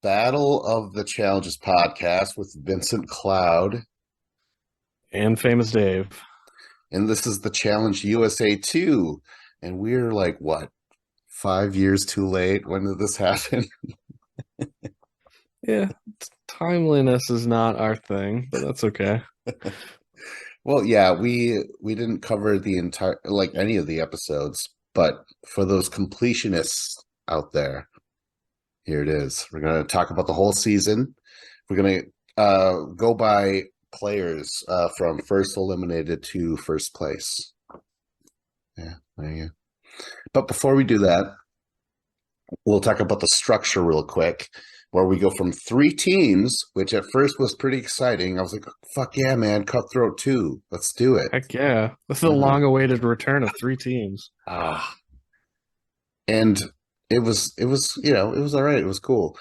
Battle of the Challenges podcast with Vincent Cloud. And Famous Dave. And this is the Challenge USA 2. And we're like, what, 5 years too late? When did this happen? Yeah, timeliness is not our thing, but that's okay. Well, yeah, we didn't cover the entire, like any of the episodes, but for those completionists out there, here it is. We're going to talk about the whole season. We're going to go by players from first eliminated to first place. Yeah, there you go. But before we do that, we'll talk about the structure real quick, where we go from 3 teams, which at first was pretty exciting. I was like, fuck yeah, man, Cutthroat 2. Let's do it. Heck yeah. That's the long-awaited return of 3 teams. Ah, and it was all right. It was cool.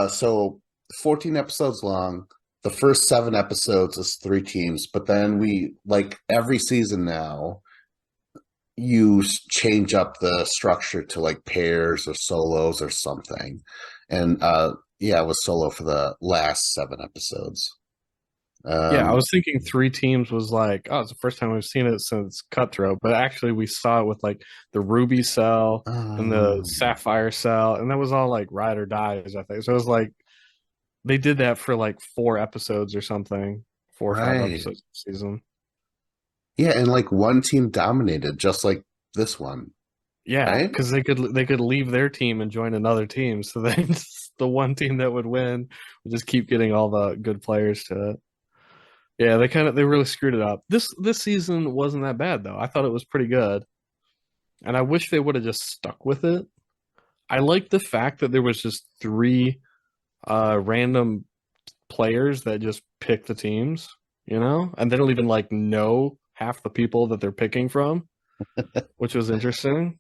So 14 episodes long. The first 7 episodes is 3 teams, but then we, like every season now, you change up the structure to like pairs or solos or something. And yeah, it was solo for the last 7 episodes. Yeah, I was thinking 3 teams was like, oh, it's the first time we've seen it since Cutthroat, but actually we saw it with like the Ruby cell and the um, Sapphire cell, and that was all like ride or dies, I think. So it was like they did that for like 4 episodes or something, 4 or 5 right. episodes of the season. Yeah, and like one team dominated, just like this one, Yeah, right? because they could leave their team and join another team, so then the one team that would win would just keep getting all the good players to it. Yeah, they really screwed it up. This season wasn't that bad though. I thought it was pretty good, and I wish they would have just stuck with it. I like the fact that there was just three random players that just pick the teams, and they don't even like know half the people that they're picking from, which was interesting.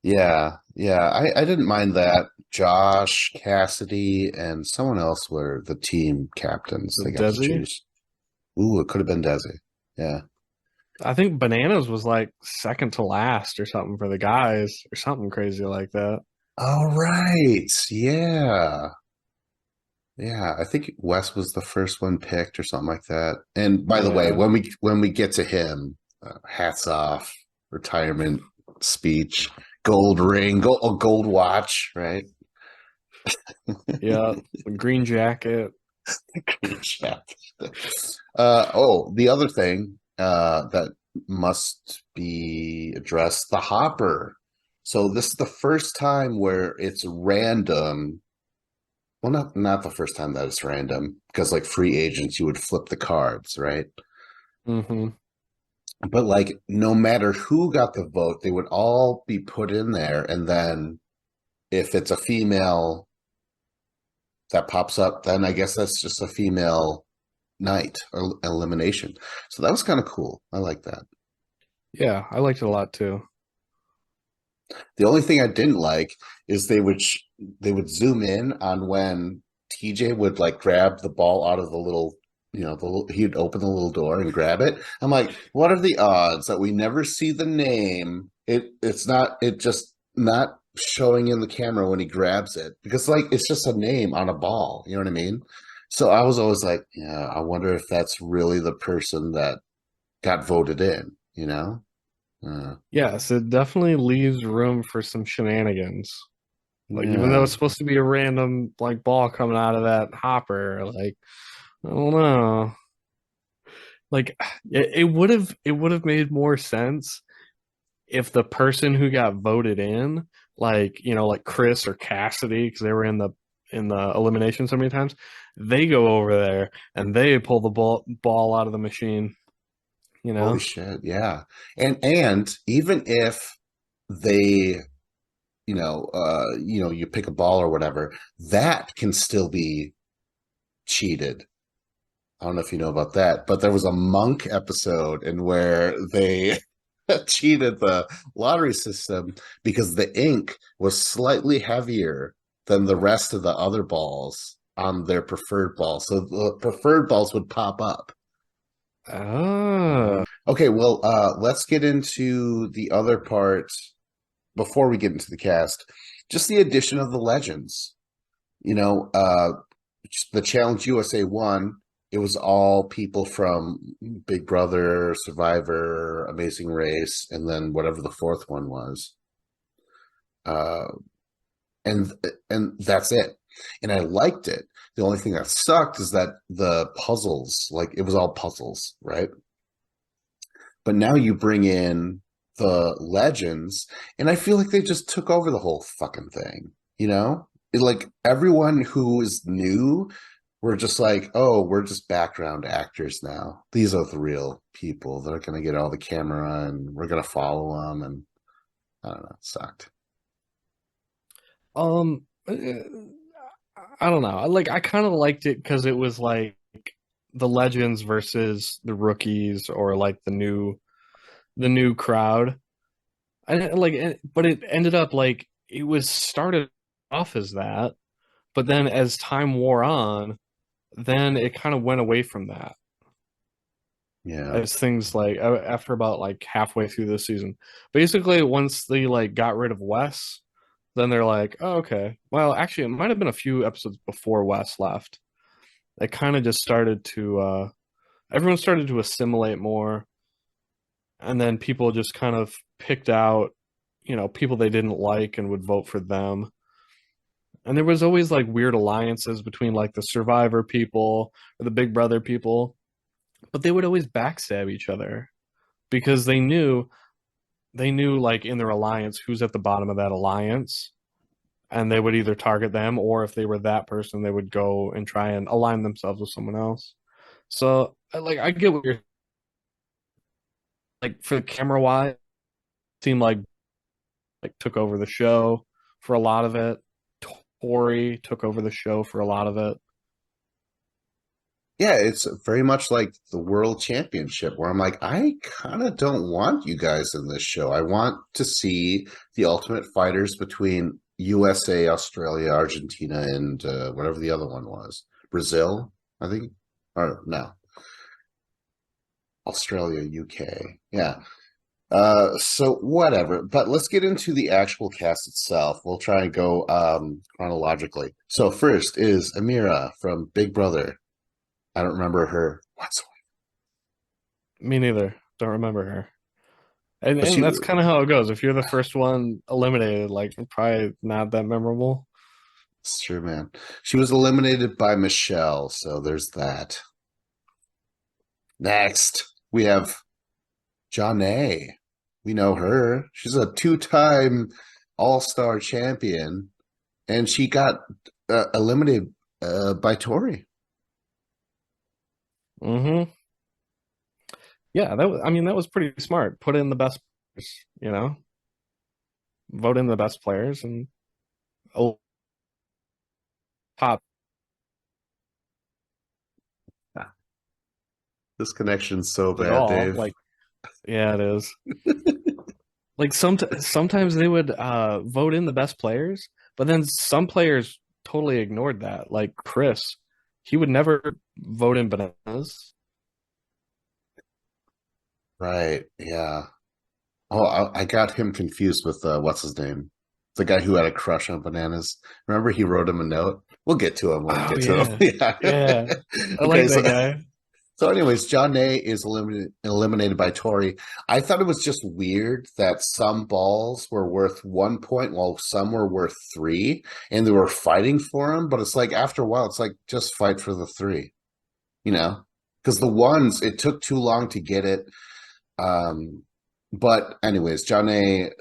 Yeah, yeah. I didn't mind that. Josh, Cassidy, and someone else were the team captains. The They got to Desi, choose. Ooh, it could have been Desi. Yeah. I think Bananas was like second to last or something for the guys or something crazy like that. All right. Yeah. Yeah. I think Wes was the first one picked or something like that. And by the way, Yeah. when we get to him, hats off, retirement speech, gold ring, gold watch, right? Yeah, green jacket. Yeah. The other thing that must be addressed, the hopper. So this is the first time where it's random. Well, not the first time that it's random, because like free agents, you would flip the cards, right? Hmm. But like no matter who got the vote, they would all be put in there, and then if it's a female that pops up, then I guess that's just a female night or elimination. So that was kind of cool. I like that. Yeah, I liked it a lot too. The only thing I didn't like is they would zoom in on when TJ would like grab the ball out of the little, he'd open the little door and grab it. I'm like, what are the odds that we never see the name? It just not showing in the camera when he grabs it, because like it's just a name on a ball. You know what I mean? So I was always like, yeah, I wonder if that's really the person that got voted in, you know? Yes, it definitely leaves room for some shenanigans. Like even though Yeah. it's supposed to be a random like ball coming out of that hopper, like I don't know. Like it would have made more sense if the person who got voted in, like like Chris or Cassidy, because they were in the elimination so many times, they go over there and they pull the ball out of the machine. You Holy know? shit, yeah. And even if they, you pick a ball or whatever, that can still be cheated. I don't know if you know about that, but there was a Monk episode in where they cheated the lottery system because the ink was slightly heavier than the rest of the other balls on their preferred ball. So the preferred balls would pop up. Oh, Okay, well, let's get into the other part before we get into the cast. Just the addition of the legends. you know, the Challenge USA one, it was all people from Big Brother, Survivor, Amazing Race, and then whatever the fourth one was. Uh, and and that's it. And I liked it. The only thing that sucked is that the puzzles, like it was all puzzles, right? But now you bring in the legends, and I feel like they just took over the whole fucking thing, you know? Like everyone who is new, we're just like, oh, we're just background actors now. These are the real people that are going to get all the camera, and we're going to follow them. And I don't know, it sucked. I don't know. I kind of liked it because it was like the legends versus the rookies or like the new crowd. But it ended up like it was started off as that, but then as time wore on, then it kind of went away from that Yeah. as things like after about like halfway through the season. Basically, once they like got rid of Wes, then they're like, oh, okay. Well, actually, it might have been a few episodes before Wes left. It kind of just started to everyone started to assimilate more, and then people just kind of picked out, people they didn't like and would vote for them. And there was always like weird alliances between like the Survivor people or the Big Brother people, but they would always backstab each other because they knew like in their alliance who's at the bottom of that alliance, and they would either target them, or if they were that person, they would go and try and align themselves with someone else. So like I get what you're like for the camera wise, seemed like took over the show for a lot of it. Tori took over the show for a lot of it. Yeah, it's very much like the World Championship, where I'm like, I kind of don't want you guys in this show. I want to see the Ultimate Fighters between USA, Australia, Argentina, and whatever the other one was. Brazil, I think. Or no, Australia, UK. Yeah. So whatever. But let's get into the actual cast itself. We'll try and go chronologically. So first is Amira from Big Brother. I don't remember her whatsoever. Me neither. Don't remember her. And But and she that's kind of how it goes. If you're the first one eliminated, like probably not that memorable. Sure, man. She was eliminated by Michelle, so there's that. Next, we have Janae. We know her. She's a two-time All-Star champion, and she got eliminated by Tori. Mm-hmm. Yeah, that was pretty smart. Put in the best players, vote in the best players and oh, top. This connection's so At bad, all. Dave. Like, yeah, it is. Like sometimes they would vote in the best players, but then some players totally ignored that. Like Chris, he would never vote in bananas. Right, yeah. Oh, I got him confused with what's his name? The guy who had a crush on bananas. Remember, he wrote him a note. We'll get to him when we Oh get to him. yeah, Yeah. yeah. I like Okay, that guy. so anyways, Janae is eliminated by Tori. I thought it was just weird that some balls were worth 1 point while some were worth three, and they were fighting for them. But it's like after a while, it's like just fight for the three, you know? Because the ones, it took too long to get it. Um, but anyways, Janae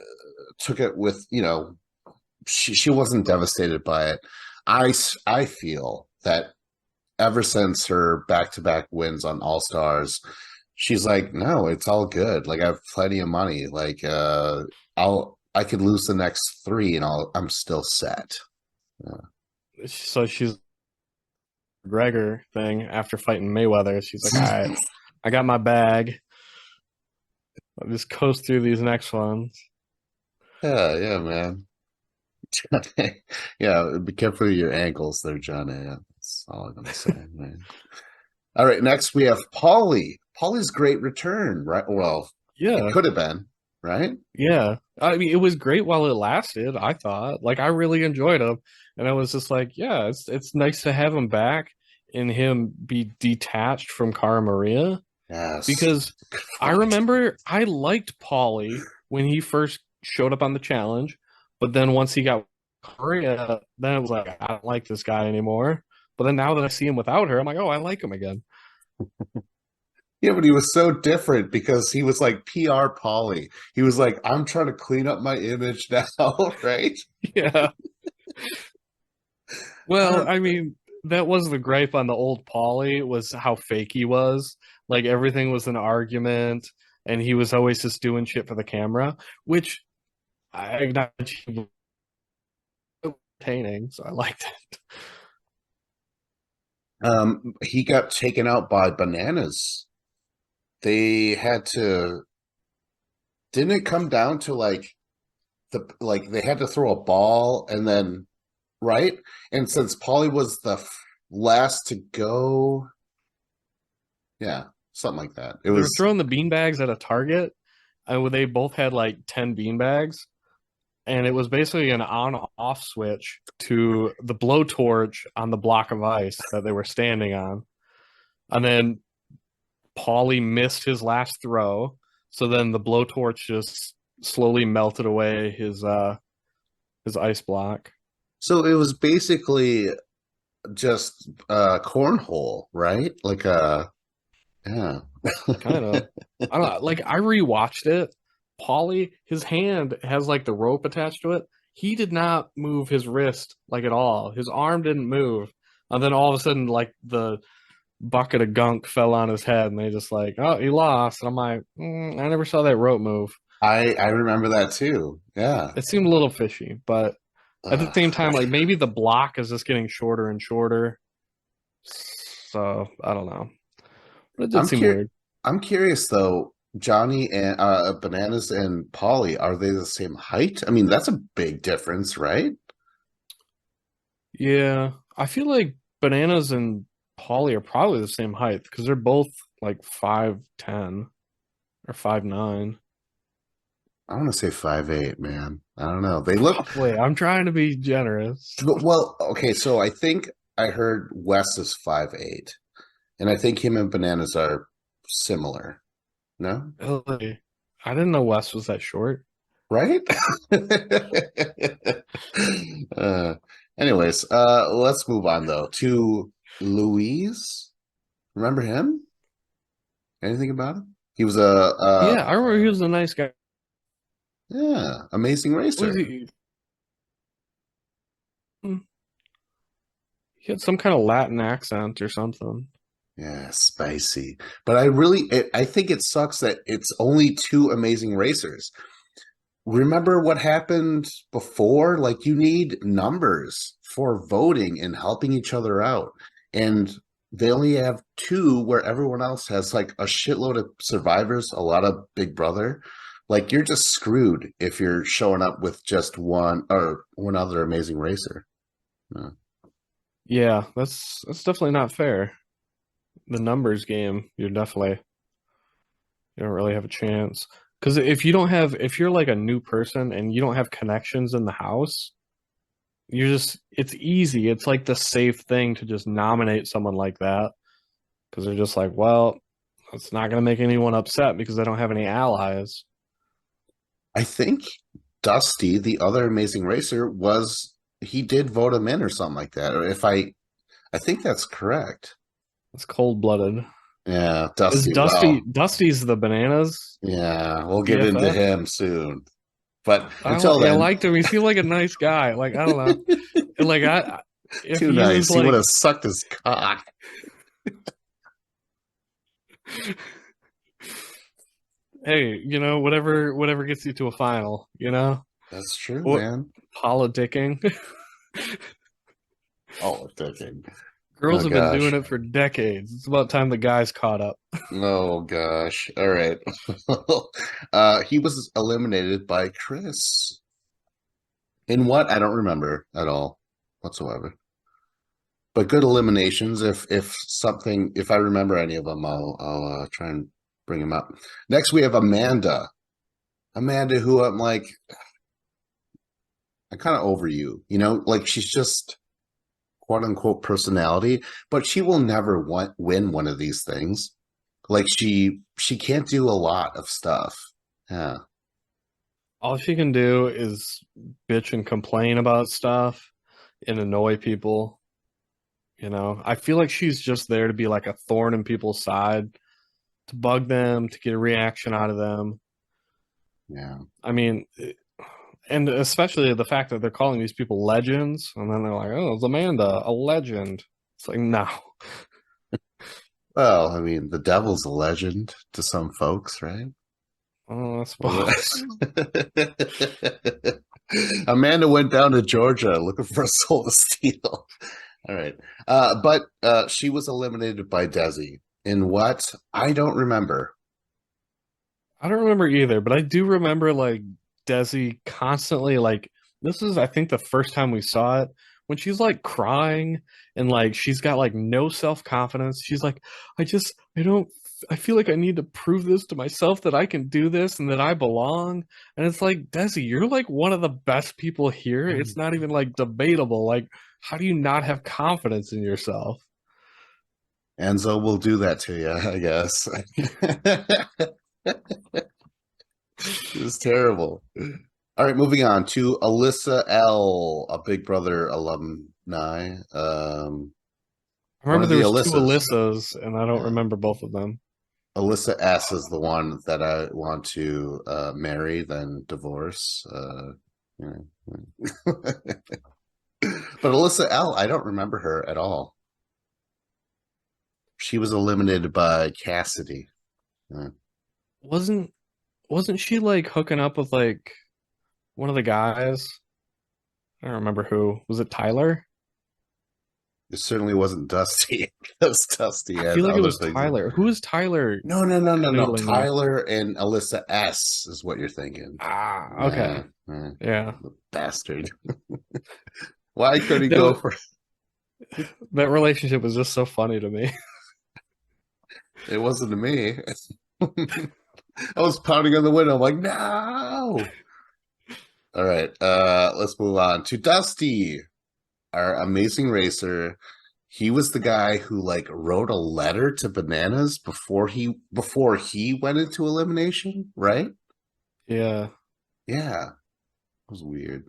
took it with, she wasn't devastated by it. I feel that ever since her back-to-back wins on All Stars, she's like, no, it's all good. Like I have plenty of money. Like I could lose the next three and I'm still set. So she's Gregor thing after fighting Mayweather. She's like, all right, I got my bag. I'll just coast through these next ones. Yeah, yeah, man. Yeah, be careful with your ankles there, Johnny. Yeah, that's all I'm gonna say, man. All right, next we have Polly. Polly's great return, right? Well, it Yeah, could have been. right? Yeah. I mean, it was great while it lasted, I thought. Like I really enjoyed him. And I was just like, yeah, it's nice to have him back and him be detached from Cara Maria Yes. because I remember I liked Paulie when he first showed up on the challenge, but then once he got Maria, then it was like I don't like this guy anymore. But then now that I see him without her, I'm like, oh, I like him again. Yeah, but he was so different because he was like PR Polly. He was like, I'm trying to clean up my image now, right? Yeah. Well, Uh, I mean, that was the gripe on the old Paulie was how fake he was. Like everything was an argument, and he was always just doing shit for the camera, which I acknowledge he was entertaining, so I liked it. he got taken out by bananas. They had to, didn't it come down to like they had to throw a ball and then right? And since Polly was the last to go, yeah, something like that. It They were was throwing the beanbags at a target, and they both had like 10 beanbags, and it was basically an on-off switch to the blowtorch on the block of ice that they were standing on. And then Paulie missed his last throw, so then the blowtorch just slowly melted away his ice block. so it was basically just cornhole, right? Like yeah. Kind of. I don't know, like I rewatched it. Paulie, his hand has like the rope attached to it. He did not move his wrist like at all. His arm didn't move. And then all of a sudden, like the bucket of gunk fell on his head, and they just like, oh, he lost. And I'm like, I never saw that rope move. I remember that too. Yeah. It seemed a little fishy, but at the same Ugh. time, like maybe the block is just getting shorter and shorter. So I don't know. But it did I'm seem cur weird. I'm curious though, Johnny and Bananas and Polly, are they the same height? I mean, that's a big difference, right? Yeah, I feel like Bananas and Polly are probably the same height because they're both like 5'10" or 5'9". I want to say 5'8", man. I don't know. They look Wait, I'm trying to be generous. well, okay, so I think I heard Wes is 5'8", and I think him and Bananas are similar. No? Really? I didn't know Wes was that short. Right? uh, anyways, let's move on though to Louise. Remember him? Anything about him? He was Yeah, I remember he was a nice guy. yeah, amazing What was racer. he? Hmm, he had some kind of Latin accent or something. Yeah, spicy. But I think it sucks that it's only two amazing racers. Remember what happened before? Like you need numbers for voting and helping each other out. And they only have two where everyone else has like a shitload of survivors, a lot of Big Brother. Like you're just screwed if you're showing up with just one or one other amazing racer. Yeah. Yeah, that's definitely not fair. The numbers game, you don't really have a chance. Because if you're like a new person and you don't have connections in the house, it's easy. It's like the safe thing to just nominate someone like that because they're just like, well, it's not going to make anyone upset because they don't have any allies. I think Dusty, the other amazing racer, he did vote him in or something like that. Or if I think that's correct. It's cold-blooded. Yeah, Is Dusty. Well, Dusty's the bananas yeah, we'll get into BFF? him soon. But until I then, liked him. He seemed like a nice guy. Like I don't know. Like if too he was nice. He would like have sucked his cock. hey, whatever gets you to a final, That's true, What man. politicking. Oh, thinking. Girls Oh have been gosh. doing it for decades. It's about time the guys caught up. Oh gosh. All right. He was eliminated by Chris. In what? I don't remember at all whatsoever. But good eliminations. If I remember any of them, I'll try and bring them up. Next, we have Amanda. Amanda, who I'm like, I'm kind of over you, like she's just quote unquote personality, but she will never win one of these things. Like she can't do a lot of stuff. Yeah. All she can do is bitch and complain about stuff and annoy people. I feel like she's just there to be like a thorn in people's side, to bug them, to get a reaction out of them. Yeah. I mean, and especially the fact that they're calling these people legends, and then they're like, "Oh, it's Amanda, a legend." It's like, no. Well, I mean, the devil's a legend to some folks, right? Oh, I suppose. Amanda went down to Georgia looking for a soul to steal. All right. But she was eliminated by Desi in what? I don't remember. I don't remember either, but I do remember like Desi constantly like this is I think the first time we saw it when she's like crying and like she's got like no self-confidence. She's like, I don't I feel like I need to prove this to myself that I can do this and that I belong. And it's like, Desi, you're like one of the best people here. It's not even like debatable. Like, how do you not have confidence in yourself? Enzo will do that to you, I guess. It was terrible. All right, moving on to Alyssa L, a Big Brother alumni. I One remember of there the was two Alyssas. Alyssas, and I don't Yeah. remember both of them. Alyssa S is the one that I want to marry, then divorce. Yeah. But Alyssa L, I don't remember her at all. She was eliminated by Cassidy. Yeah. Wasn't wasn't she like hooking up with like one of the guys? I don't remember who. Was it Tyler? It certainly wasn't Dusty. It was Dusty I had feel like it other was things. Tyler. Who is Tyler No, no, no, no, no. canoodling with? Tyler and Alyssa S is what you're thinking. Ah, Yeah, okay. yeah. Yeah. The bastard. Why could he go That for that relationship was just so funny to me. it? Wasn't to me. I was pounding on the window. I'm like, no. All right. Let's move on to Dusty, our amazing racer. He was the guy who like wrote a letter to Bananas before he went into elimination, right? Yeah. Yeah. It was weird.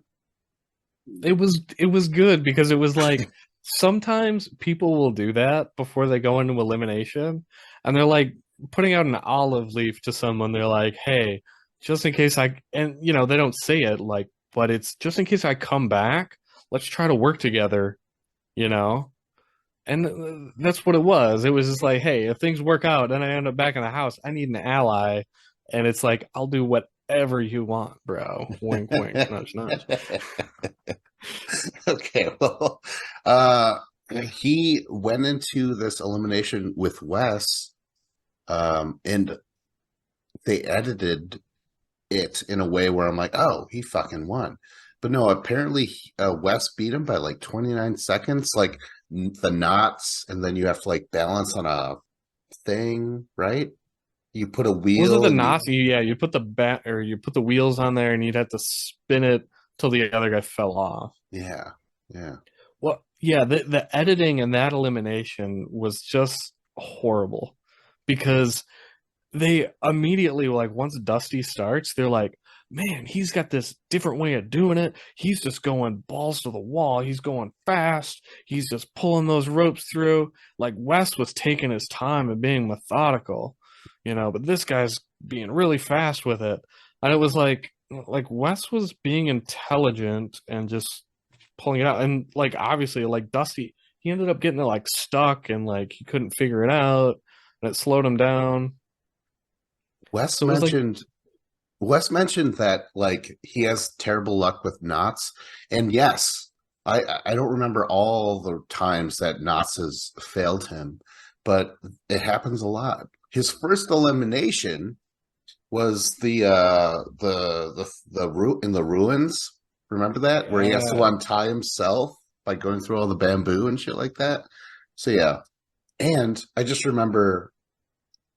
It was good because it was like sometimes people will do that before they go into elimination and they're like putting out an olive leaf to someone. They're like, "Hey, just in case I," and they don't say it like, but it's just in case I come back, let's try to work together, you know? And that's what it was. It was just like, "Hey, if things work out and I end up back in the house, I need an ally." And it's like, "I'll do whatever you want, bro." Wink, wink, nudge, nudge. Okay, well, uh, he went into this elimination with Wes, and they edited it in a way where I'm like, oh, he fucking won. But no, apparently Wes beat him by like 29 seconds, like the knots, and then you have to like balance on a thing, right? You put a Was it wheel the and you, Nazi? Yeah, you put the bat or you put the wheels on there, and you'd have to spin it till the other guy fell off. yeah, yeah. Well, yeah, the editing and that elimination was just horrible because they immediately like once Dusty starts, they're like, man, he's got this different way of doing it. He's just going balls to the wall. He's going fast. He's just pulling those ropes through. Like Wes was taking his time and being methodical, but this guy's being really fast with it. And it was like Wes was being intelligent and just pulling it out. And like obviously like Dusty, he ended up getting like stuck and like he couldn't figure it out and it slowed him down. Wes So it was like, mentioned Wes mentioned that like he has terrible luck with knots, and yes, I don't remember all the times that knots has failed him, but it happens a lot. His first elimination was the root in the ruins. Remember that where he has to yeah, untie himself by going through all the bamboo and shit like that. So yeah, and I just remember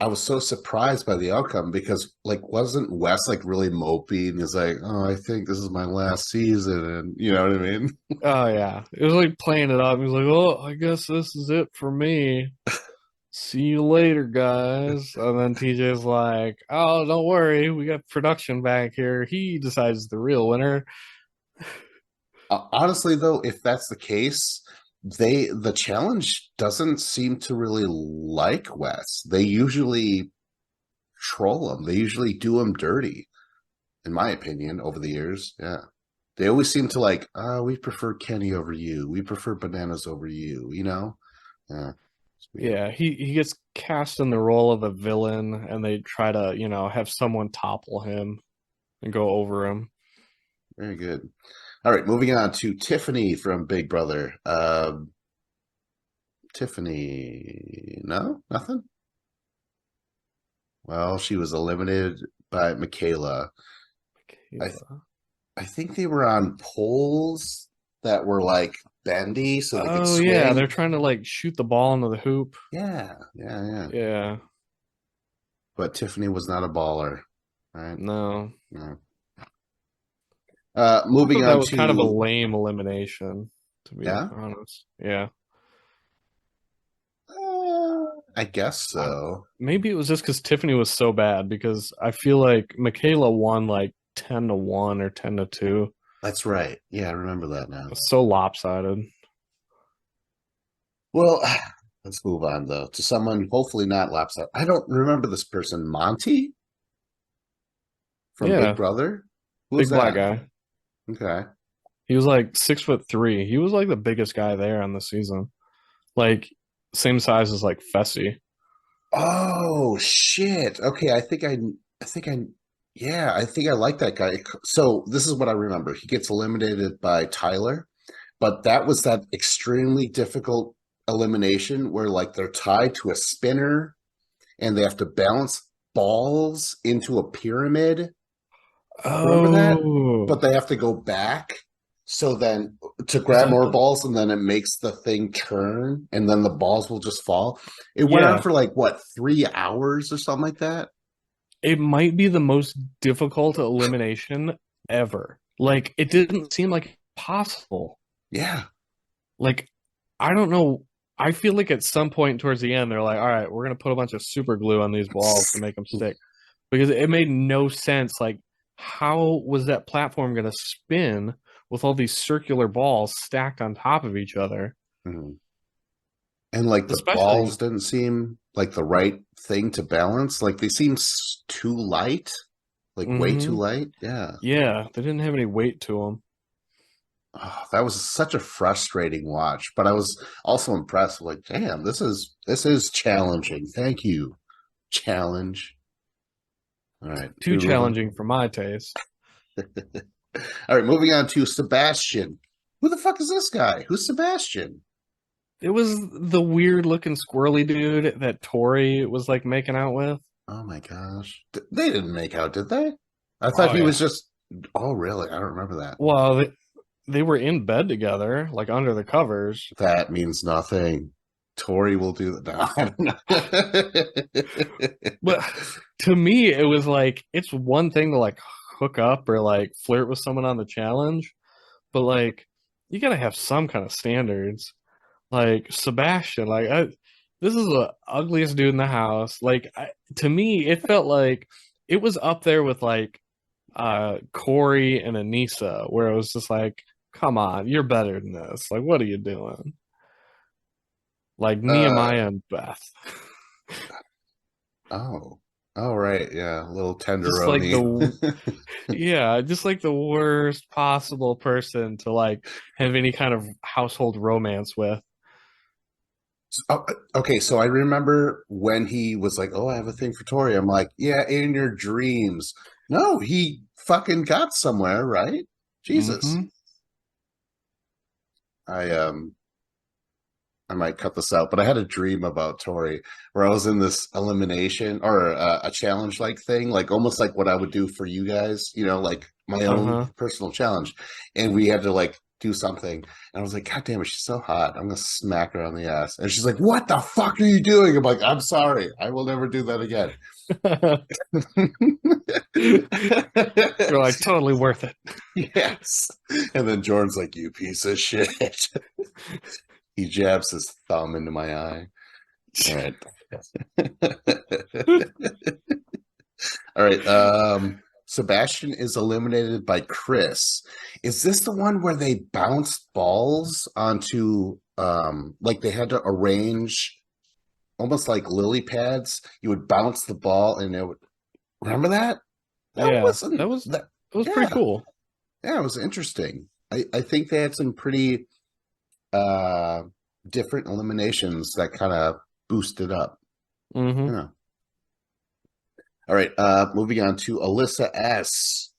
I was so surprised by the outcome because like wasn't Wes like really mopey and he's like, oh, I think this is my last season, and you know what I mean? Oh yeah, it was like playing it up. He was like, "Oh, I guess this is it for me. See you later, guys." And then TJ's like, "Oh, don't worry, we got production back here. He decides the real winner." Honestly, though, if that's the case, the challenge doesn't seem to really like Wes. They usually troll him. They usually do him dirty, in my opinion, over the years. Yeah. They always seem to like, we prefer Kenny over you. We prefer bananas over you, you know? Yeah. It's weird. Yeah, he gets cast in the role of the villain, and they try to, have someone topple him and go over him. Very good. All right, moving on to Tiffany from Big Brother. Tiffany, no, nothing. Well, she was eliminated by Michaela. I Kayla. I think they were on poles that were like bendy so they could Oh yeah, they're swing. trying to like shoot the ball into the hoop. Yeah, yeah, yeah. Yeah, But Tiffany was not a baller, right? no. No. I Moving thought that on was kind of a to lame elimination, to be yeah, honest. Yeah. I guess I, so. maybe it was just because Tiffany was so bad because I feel like Michaela won like 10-1 or 10-2. That's right. Yeah, I remember that now. It's so lopsided. Well, let's move on though to someone hopefully not lopsided. I don't remember this person, Monty from Big Yeah, Brother. Who's big black that? guy. Okay. He was like 6'3". He was like the biggest guy there on the season. Like same size as like Fessy. Oh shit. Okay, yeah, I think I like that guy. So this is what I remember. He gets eliminated by Tyler, but that was that extremely difficult elimination where like they're tied to a spinner and they have to balance balls into a pyramid. Remember that? Oh, But they have to go back. So then to is grab that more the? balls, and then it makes the thing turn, and then the balls will just fall. It went on Yeah, for like what, 3 hours or something like that? it might be the most difficult elimination ever. Like it didn't seem like possible. Yeah. Like I don't know. I feel like at some point towards the end, they're like, "All right, we're gonna put a bunch of super glue on these balls to make them stick," because it made no sense. Like, how was that platform gonna spin with all these circular balls stacked on top of each other? Mhm. And like the balls Especially, didn't seem like the right thing to balance. Like they seem too light, like way too hmm light. Yeah. yeah, they didn't have any weight to them. Oh, that was such a frustrating watch, but I was also impressed. Like, damn, this is challenging. Thank you, challenge. All right, Too should we move on? challenging for my taste. All right, moving on to Sebastian. Who the fuck is this guy? Who's Sebastian? It was the weird looking squirrely dude that Tori was like making out with. Oh my gosh, they didn't make out, did they? I thought Oh he was yeah. just. Oh really? I don't remember that. Well, they were in bed together, like under the covers. That means nothing. Tori will do that. No, I don't know. But to me, it was like it's one thing to like hook up or like flirt with someone on the challenge, but like you gotta have some kind of standards. Like Sebastian, this is the ugliest dude in the house. To me, it felt like it was up there with like Corey and Anissa, where it was just like, come on, you're better than this. Like, what are you doing? Like uh Nehemiah and Beth. oh. Oh right, yeah, a little Just like tenderoni. the Yeah, just like the worst possible person to like have any kind of household romance with. Oh, okay, so I remember when he was like, "Oh, I have a thing for Tori." I'm like, "Yeah, in your dreams." No, he fucking got somewhere, right? Jesus. Hmm I I might cut this out, but I had a dream about Tori where I was in this elimination or a challenge like thing, like almost like what I would do for you guys, like my own Uh-huh. personal challenge. And we had to like do something. And I was like, God damn it, she's so hot. I'm gonna smack her on the ass. And she's like, what the fuck are you doing? I'm like, I'm sorry. I will never do that again. You're like totally worth it. Yes. And then Jordan's like, you piece of shit. He jabs his thumb into my eye. All right. All right. Sebastian is eliminated by Chris. Is this the one where they bounced balls onto like they had to arrange almost like lily pads? You would bounce the ball and it would remember that? That Yeah, wasn't that that was pretty yeah. cool. Yeah, it was interesting. I think they had some pretty uh different eliminations that kind of boosted up. Hmm. Yeah. All right, moving on to Alyssa S.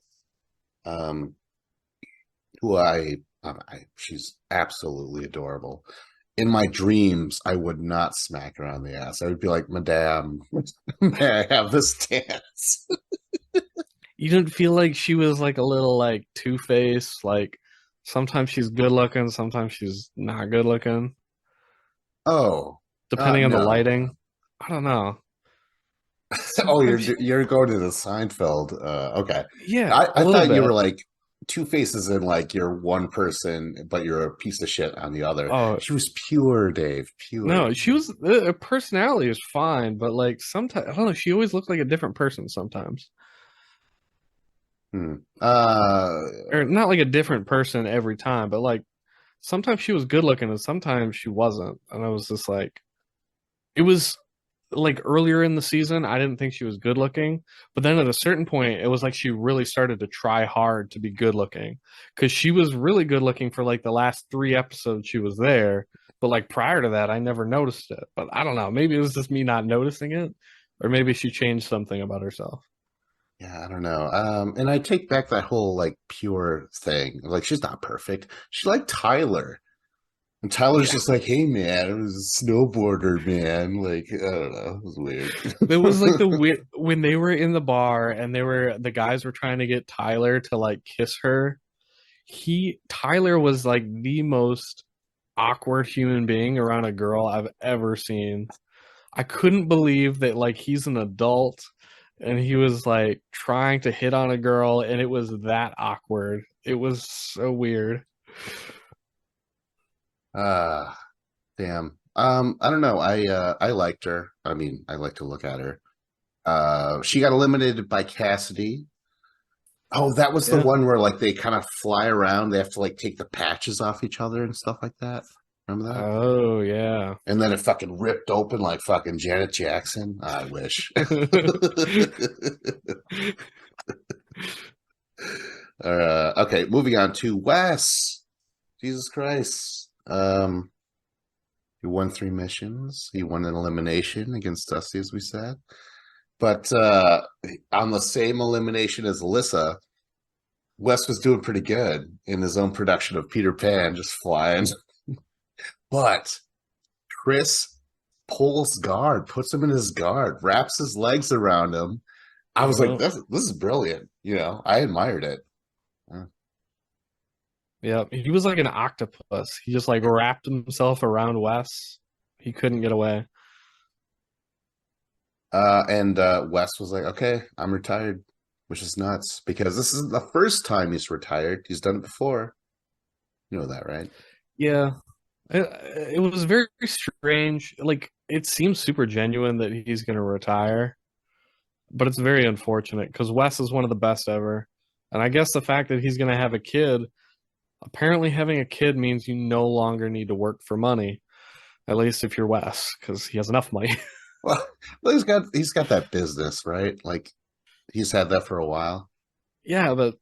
Um, who she's absolutely adorable. In my dreams, I would not smack her on the ass. I would be like, Madame, may I have this dance? You didn't feel like she was like a little like two-faced, like sometimes she's good looking, sometimes she's not good looking, Oh, depending on the no. lighting. I don't know. Oh, Sometimes, you're going to the Seinfeld. Okay. yeah, a I little thought you bit. were like two faces in like you're one person, but you're a piece of shit on the other. Oh, She was pure, Dave. Pure. no, she was her personality is fine, but like sometimes I don't know, she always looked like a different person sometimes. Hmm. Or not like a different person every time, but like sometimes she was good looking and sometimes she wasn't. And I was just like it was like earlier in the season, I didn't think she was good looking, but then at a certain point, it was like she really started to try hard to be good looking because she was really good looking for like the last three episodes she was there. But like prior to that, I never noticed it. But I don't know. Maybe it was just me not noticing it, or maybe she changed something about herself. Yeah, I don't know. And I take back that whole like pure thing. Like she's not perfect. She like Tyler. And Tyler's Yeah. just like, hey man, it was a snowboarder, man. Like, I don't know. It was weird. It was like the when they were in the bar and the guys were trying to get Tyler to like kiss her. Tyler was like the most awkward human being around a girl I've ever seen. I couldn't believe that like he's an adult and he was like trying to hit on a girl and it was that awkward. It was so weird. Ah, damn. I don't know. I liked her. I mean, I like to look at her. She got eliminated by Cassidy. Oh, that was the Yeah. one where like they kind of fly around. They have to like take the patches off each other and stuff like that. Remember that? Oh yeah. And then it fucking ripped open like fucking Janet Jackson. I wish. Okay, moving on to Wes. Jesus Christ. He won 3 missions. He won an elimination against Dusty, as we said. But on the same elimination as Alyssa, Wes was doing pretty good in his own production of Peter Pan, just flying. But Chris pulls guard, puts him in his guard, wraps his legs around him. I was like, Yeah. this is brilliant. You know, I admired it. Yeah. He was like an octopus. He just like wrapped himself around Wes. He couldn't get away. And Wes was like, okay, I'm retired, which is nuts because this isn't the first time he's retired. He's done it before. You know that, right? Yeah. It was very strange. Like it seems super genuine that he's going to retire, but it's very unfortunate because Wes is one of the best ever. And I guess the fact that he's going to have a kid, apparently having a kid means you no longer need to work for money, at least if you're Wes, because he has enough money. Well, he's got that business, right? Like he's had that for a while. Yeah, but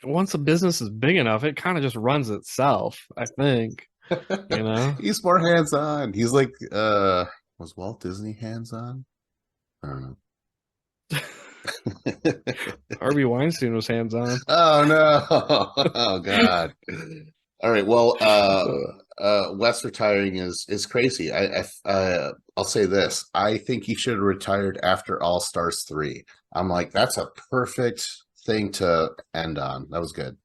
once a business is big enough, it kind of just runs itself, I think, you know? He's more hands-on. He's like, was Walt Disney hands-on? I don't know. Harvey Weinstein was hands on. Oh no. Oh God. All right. Well, Uh, Wes retiring is crazy. I'll say this. I think he should have retired after All Stars 3. I'm like, that's a perfect thing to end on. That was good.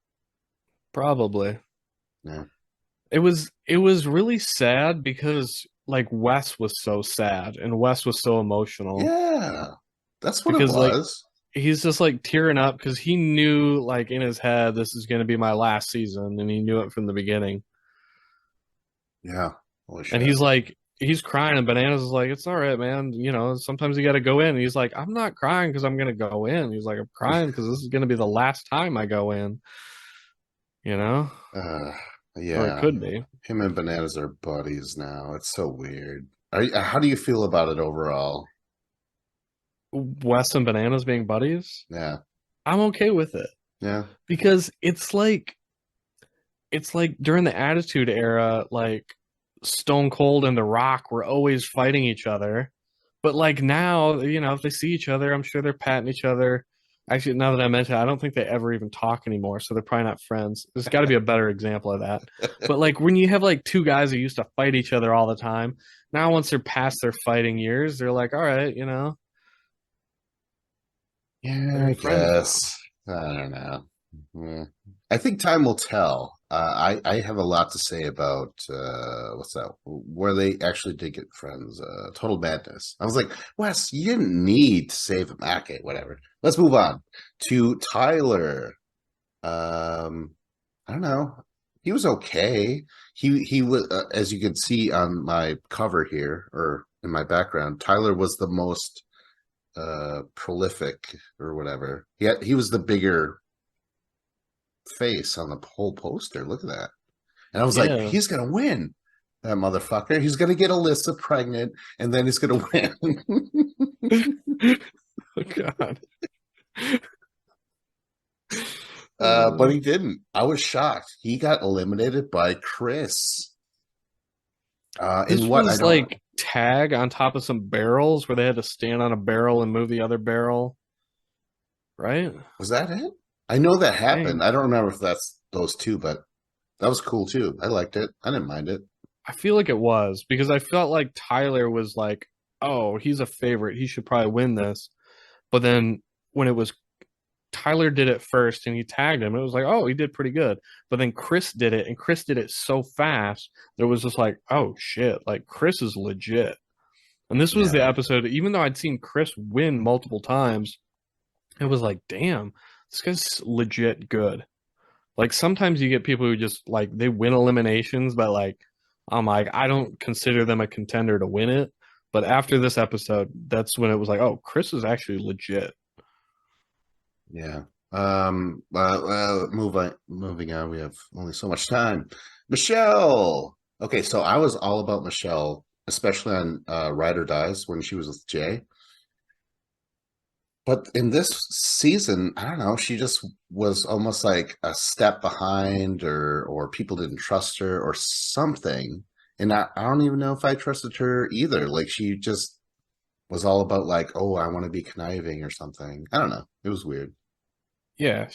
Probably. Yeah. It was really sad because like Wes was so sad and Wes was so emotional Yeah. That's what it because like was. he's just like tearing up because he knew like in his head this is going to be my last season and he knew it from the beginning. Yeah. Holy And shit. he's like he's crying and Bananas is like it's all right, man. You know, sometimes you got to go in. And he's like I'm not crying because I'm going to go in. He's like I'm crying because this is going to be the last time I go in, you know? Uh, Or it yeah. could be. Him and Bananas are buddies now. It's so weird. How do you feel about it overall? Wes and Bananas being buddies? Yeah. I'm okay with it Yeah. because it's like during the Attitude Era, like Stone Cold and The Rock were always fighting each other. But like now, if they see each other, I'm sure they're patting each other. Actually, now that I mention it, I don't think they ever even talk anymore, so they're probably not friends. There's got to be a better example of that. But like when you have like two guys who used to fight each other all the time, now once they're past their fighting years, they're like, all right, Yeah, they're I friends now. guess. I don't know. Yeah. I think time will tell. I have a lot to say about what's that? Where they actually did get friends. Total Madness. I was like, Wes, you didn't need to save him. Okay, whatever. Let's move on to Tyler. Um, I don't know. He was okay. He was, as you can see on my cover here or in my background. Tyler was the most prolific or whatever. He was the bigger face on the whole poster. Look at that. And I was like, Yeah. he's gonna win. That motherfucker. He's gonna get Alyssa pregnant and then he's gonna win. Oh God. But he didn't. I was shocked. He got eliminated by Chris. In This what? I was don't. like tag on top of some barrels where they had to stand on a barrel and move the other barrel, right? Was that it? I know that I happened. think. I don't remember if that's those two, but that was cool too. I liked it. I didn't mind it. I feel like it was because I felt like Tyler was like, oh, he's a favorite. He should probably win this. But then when it was Tyler did it first and he tagged him, it was like, oh, he did pretty good. But then Chris did it and Chris did it so fast that it was just like, oh shit, like Chris is legit. And this was the Yeah. episode, even though I'd seen Chris win multiple times, it was like, damn, this guy's legit good. Like sometimes you get people who just like they win eliminations, but like I'm like, I don't consider them a contender to win it. But after this episode, that's when it was like, oh, Chris is actually legit. Yeah. Moving on. We have only so much time. Michelle. Okay, so I was all about Michelle, especially on Ride or Dies when she was with Jay. But in this season, I don't know, she just was almost like a step behind or people didn't trust her or something. And I don't even know if I trusted her either. Like she just was all about like, oh, I want to be conniving or something. I don't know. It was weird. Yeah,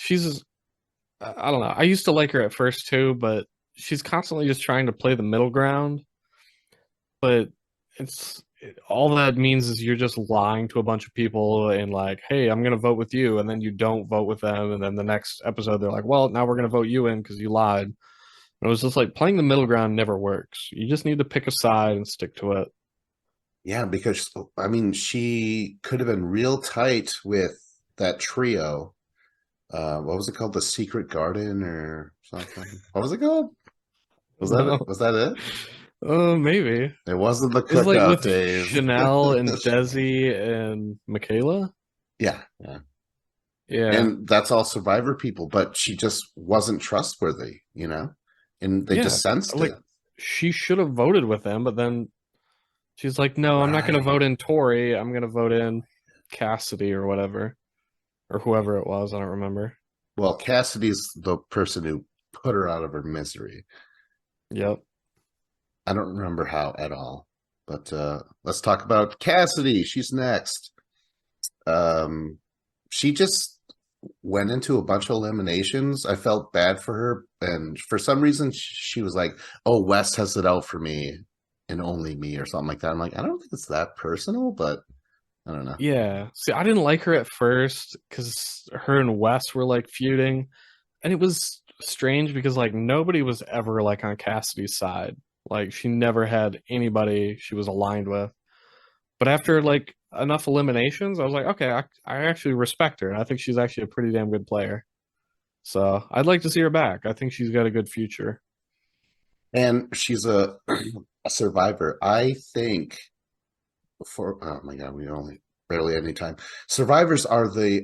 I don't know. I used to like her at first too, but she's constantly just trying to play the middle ground. But all that means is you're just lying to a bunch of people and like, hey, I'm gonna vote with you, and then you don't vote with them, and then the next episode they're like, well, now we're gonna vote you in because you lied. And it was just like playing the middle ground never works. You just need to pick a side and stick to it. Yeah, because I mean, she could have been real tight with that trio. What was it called? The Secret Garden or something? What was it called? Was that it? No, Was that it? maybe It wasn't the it's like cookout, with Dave. Chanel and Desi and Michaela. Yeah, yeah. Yeah, And that's all Survivor people, but she just wasn't trustworthy, and they yeah. just sensed Like it. she should have voted with them, but then she's like, no, I'm not going to Right. vote in Tori. I'm going to vote in Cassidy or whatever, or whoever it was. I don't remember. Well, Cassidy's the person who put her out of her misery. Yep. I don't remember how at all. But let's talk about Cassidy. She's next. Um, she just went into a bunch of eliminations. I felt bad for her, and for some reason, she was like, "Oh, Wes has it out for me, and only me," or something like that. I'm like, I don't think it's that personal, but I don't know. Yeah. See, I didn't like her at first because her and Wes were like feuding, and it was strange because like nobody was ever like on Cassidy's side. Like she never had anybody she was aligned with. But after like enough eliminations, I was like, okay, I actually respect her. And I think she's actually a pretty damn good player. So I'd like to see her back. I think she's got a good future. And she's a survivor. I think for oh my god, we only barely any time. Survivors are the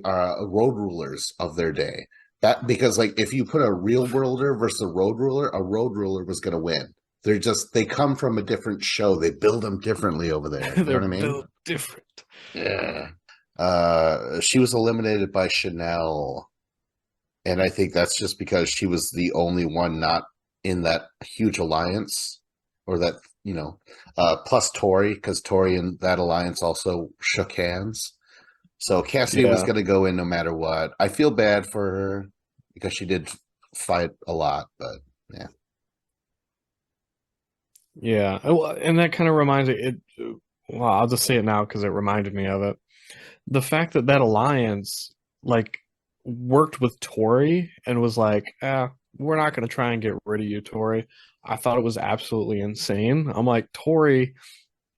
road rulers of their day. That because like if you put a real worlder versus a road ruler was going to win. They come from a different show. They build them differently over there. You know They're what I mean? built different. Yeah. She was eliminated by Chanel, and I think that's just because she was the only one not in that huge alliance, or that plus Tori, because Tori and that alliance also shook hands. So Cassidy was Yeah. going to go in no matter what. I feel bad for her because she did fight a lot, but yeah. Yeah. And that kind of reminds me well, I'll just say it now because it reminded me of it. The fact that that alliance like worked with Tori and was like, we're not going to try and get rid of you, Tori. I thought it was absolutely insane. I'm like, Tori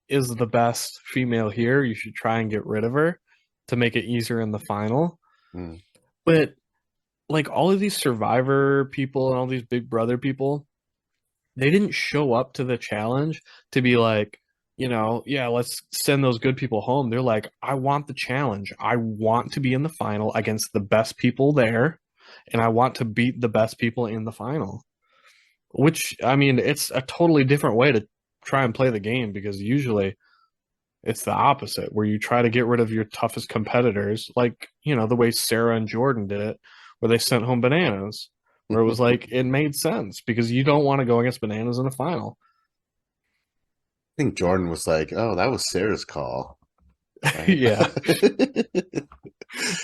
is the best female here. You should try and get rid of her to make it easier in the final. Mm. But like all of these Survivor people and all these Big Brother people, they didn't show up to the challenge to be like, yeah, let's send those good people home. They're like, I want the challenge. I want to be in the final against the best people there, and I want to beat the best people in the final. Which, I mean, it's a totally different way to try and play the game because usually it's the opposite, where you try to get rid of your toughest competitors, like, the way Sarah and Jordan did it, where they sent home bananas, where it was like it made sense because you don't want to go against bananas in a final. I think Jordan was like, "Oh, that was Sarah's call." Right? Yeah.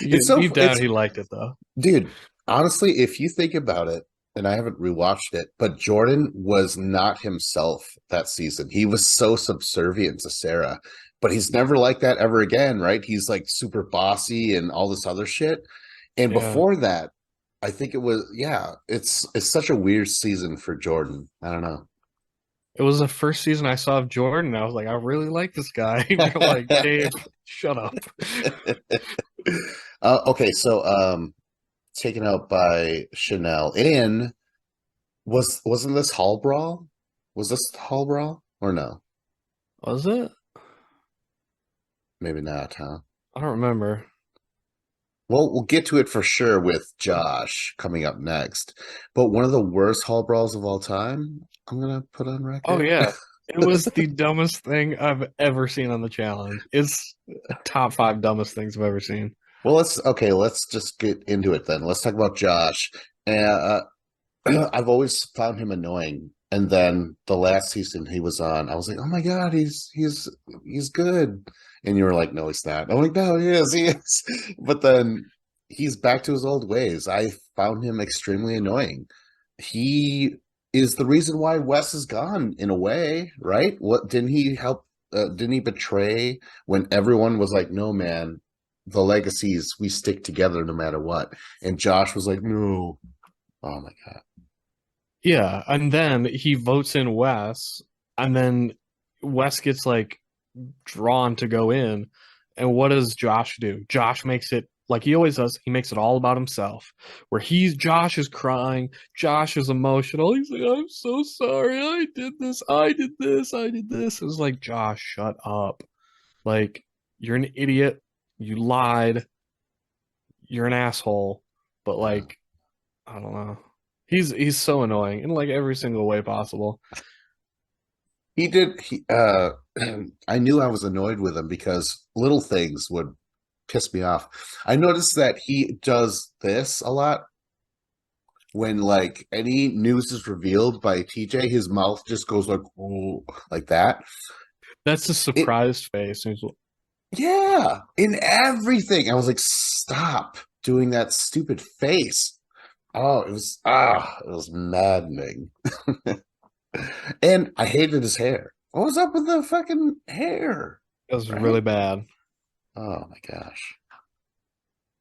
It's so Deep down it's he liked it though. dude, honestly, if you think about it, and I haven't rewatched it, but Jordan was not himself that season. He was so subservient to Sarah, but he's never like that ever again, right? He's like super bossy and all this other shit. And Yeah. before that, I think it was it's such a weird season for Jordan. I don't know. It was the first season I saw of Jordan. I was like, I really like this guy. They're like, Dave, shut up. Okay, so taken out by Chanel. And wasn't this Hall Brawl? Was this Hall Brawl or no? Was it? Maybe not, huh? I don't remember. Well, we'll get to it for sure with Josh coming up next. But one of the worst Hall Brawls of all time, I'm gonna put on Oh record. yeah. It was the dumbest thing I've ever seen on the challenge. It's top five dumbest things I've ever seen. Well, let's just get into it then. Let's talk about Josh. I've always found him annoying. And then the last season he was on, I was like, "Oh my God, he's good." And you were like, "No, he's not." I'm like, "No, he is." But then he's back to his old ways. I found him extremely annoying. He is the reason why Wes is gone in a way, right? What didn't he help? Didn't he betray when everyone was like, "No, man, the legacies we stick together no matter what." And Josh was like, "No." Oh my God. Yeah, and then he votes in Wes, and then Wes gets like drawn to go in. And what does Josh do? Josh makes it like he always does. He makes it all about himself. Where Josh is crying, Josh is emotional. He's like, "I'm so sorry. I did this. I did this. I did this." It was like, Josh, shut up. Like, you're an idiot. You lied. You're an asshole. But Yeah. like, I don't know. He's so annoying in like every single way possible. He did. I knew I was annoyed with him because little things would piss me off. I noticed that he does this a lot when like any news is revealed by TJ. His mouth just goes like, "Ooh," like that. That's a It, surprised face. And he's yeah, in everything. I was like, "Stop doing that stupid face." Oh, it was maddening. And I hated his hair. What was up with the fucking hair? It was really Right? bad. Oh my gosh.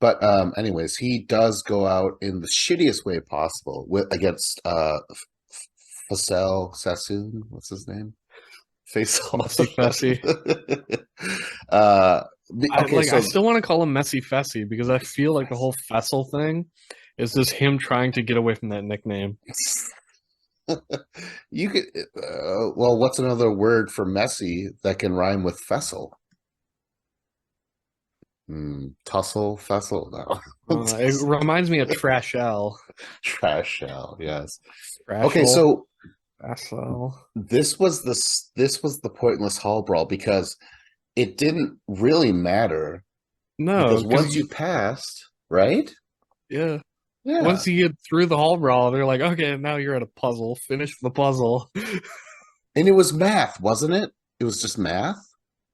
But anyways, he does go out in the shittiest way possible with against Facel Sassoon. What's his name? Faisal. Messy Fessy. uh, okay, I so still want to call him Messy Fessy because I feel like the whole Fessel thing is just him trying to get away from that nickname. you could. Well, what's another word for messy that can rhyme with Fessel? Tussle, Fessel. No. It reminds me of Trashell. Trash shell. Yes. Okay, Trashel. so Trashel. this was the pointless hall brawl because it didn't really matter No, because because once you passed, right? yeah. Yeah. Once you get through the hall brawl, they're like, okay, now you're at a puzzle. Finish the puzzle. And it was math, wasn't it? It was just math.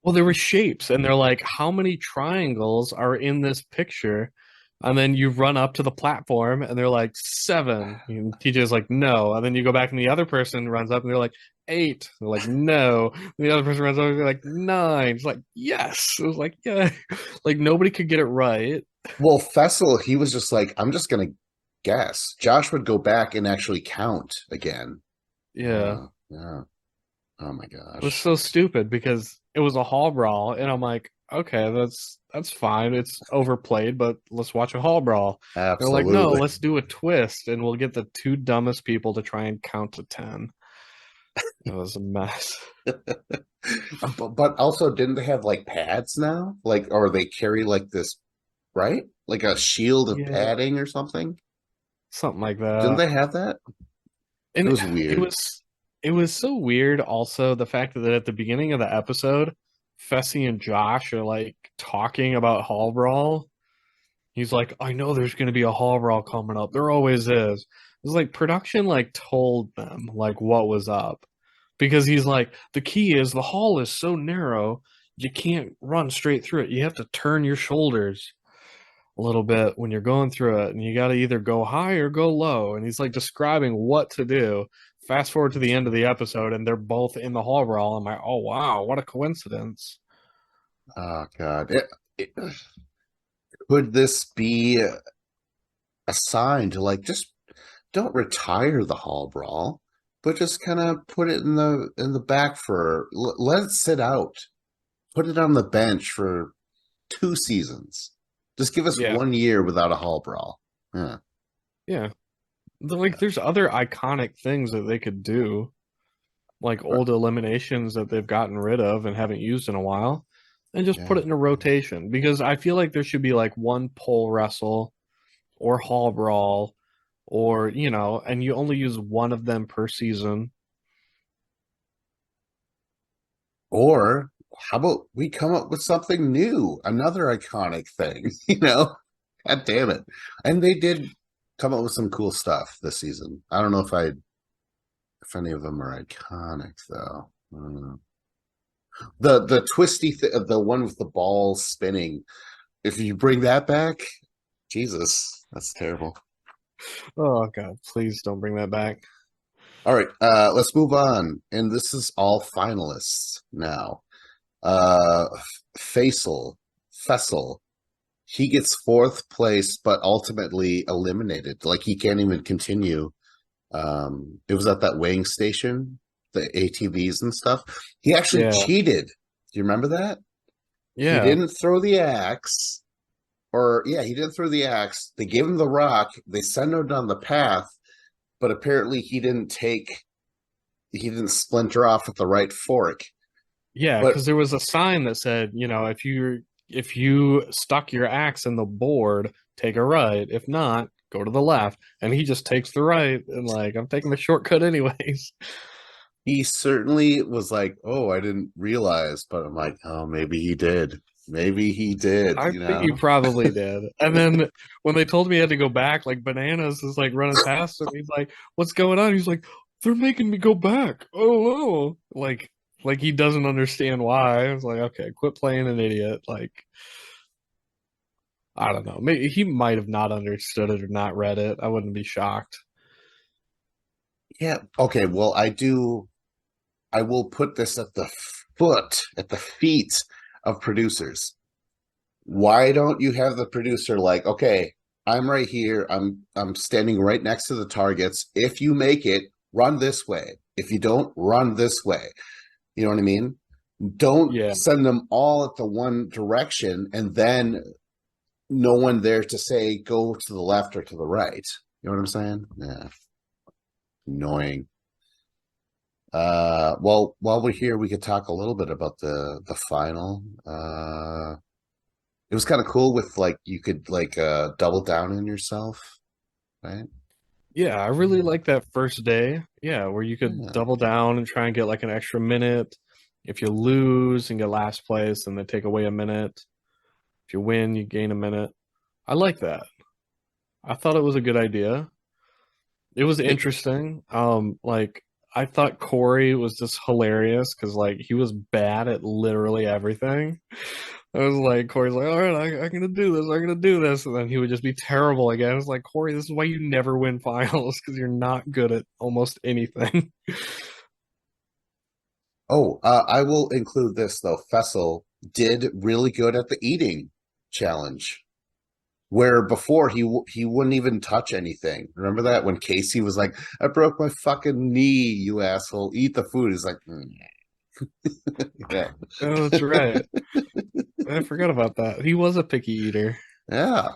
Well, there were shapes, and they're like, how many triangles are in this picture? And then you run up to the platform, and they're like, seven. And TJ's like, no. And then you go back, and the other person runs up, and they're like, eight. They're like, no. And the other person runs up, and they're like, nine. It's like, yes. It was like, yeah. Like, nobody could get it right. Well, Fessel, he was just like, I'm just gonna guess. Josh would go back and actually count again. Yeah. Yeah. Oh my It was gosh. so stupid because it was a hall brawl, and I'm like, okay, that's fine. It's overplayed, but let's watch a hall brawl. They're like, no, Absolutely. let's do a twist, and we'll get the two dumbest people to try and count to 10. It was a mess. But also, didn't they have like pads now? Like, or they carry like this, right? Like a shield of Yeah, padding or something? something like Didn't that. they have that? It And was it weird. was it was so weird also the fact that at the beginning of the episode, Fessy and Josh are like talking about hall brawl. He's like, I know there's going to be a hall brawl coming up. There always is. It's like production like told them like what was up because he's like, the key is the hall is so narrow you can't run straight through it. You have to turn your shoulders a little bit when you're going through it, and you got to either go high or go low. And he's like describing what to do. Fast forward to the end of the episode, and they're both in the hall brawl. I'm like, oh wow, what a coincidence. Oh God. Could this be a sign to like just don't retire the hall brawl, but just kind of put it in the back for let it sit out. Put it on the bench for 2 seasons. Just give us Yeah, 1 year without a hall brawl. Yeah. yeah. Like, there's other iconic things that they could do, like old eliminations that they've gotten rid of and haven't used in a while, and just put Yeah. it in a rotation because I feel like there should be like one pole wrestle or hall brawl or, and you only use one of them per season. Or how about we come up with something new, another iconic thing, you know? God damn it. And they did come up with some cool stuff this season. I don't know if any of them are iconic though. I don't know. The twisty the one with the ball spinning. If you bring that back, Jesus, that's terrible. Oh God, please don't bring that back. All right, let's move on. And this is all finalists now. Faisal, Fessel, he gets fourth place, but ultimately eliminated. Like he can't even continue. It was at that weighing station, the ATVs and stuff. He actually Yeah, cheated. Do you remember that? He yeah, didn't throw the axe, or yeah, he didn't throw the axe. They gave him the rock. They sent him down the path, but apparently he didn't splinter off at the right fork. yeah. But Because there was a sign that said, if you stuck your axe in the board, take a right. If not, go to the left. And he just takes the right, and like, I'm taking the shortcut anyways. he certainly was like, "Oh, I didn't realize," but I'm like, "Oh, maybe he did. Maybe he did." I think he probably did. And then when they told me he had to go back, like Bananas is like running past him. He's like, "What's going on?" He's like, "They're making me go back." Oh, no. Like he doesn't understand why. I was like, "Okay, quit playing an idiot." Like, I don't know. Maybe he might have not understood it or not read it. I wouldn't be shocked. Yeah. Okay. Well, I will put this at the feet of producers. Why don't you have the producer like, okay, I'm right here. I'm standing right next to the targets. If you make it, run this way. If you don't, run this way. You know what I mean? Don't Yeah. send them all at the one direction and then no one there to say go to the left or to the right. You know what I'm saying? Yeah. Annoying. Well, while we're here, we could talk a little bit about the final. It was kind of cool with like you could like double down on yourself, right? Yeah, I really like that first day. Yeah, where you could Yeah. double down and try and get like an extra minute. If you lose and get last place, then they take away a minute. If you win, you gain a minute. I like that. I thought it was a good idea. It was It, interesting. Like I thought Corey was just hilarious because like he was bad at literally everything. I was like, Corey's like, all right, I'm gonna do this, I'm gonna do this, and then he would just be terrible again. I was like, Corey, this is why you never win finals because you're not good at almost anything. I will include this though. Fessel did really good at the eating challenge. Where before he wouldn't even touch anything. Remember that when Casey was like, "I broke my fucking knee, you asshole. Eat the food." He's like, "Mm." Yeah, Oh, that's right. I forgot about that. He was a picky eater. yeah.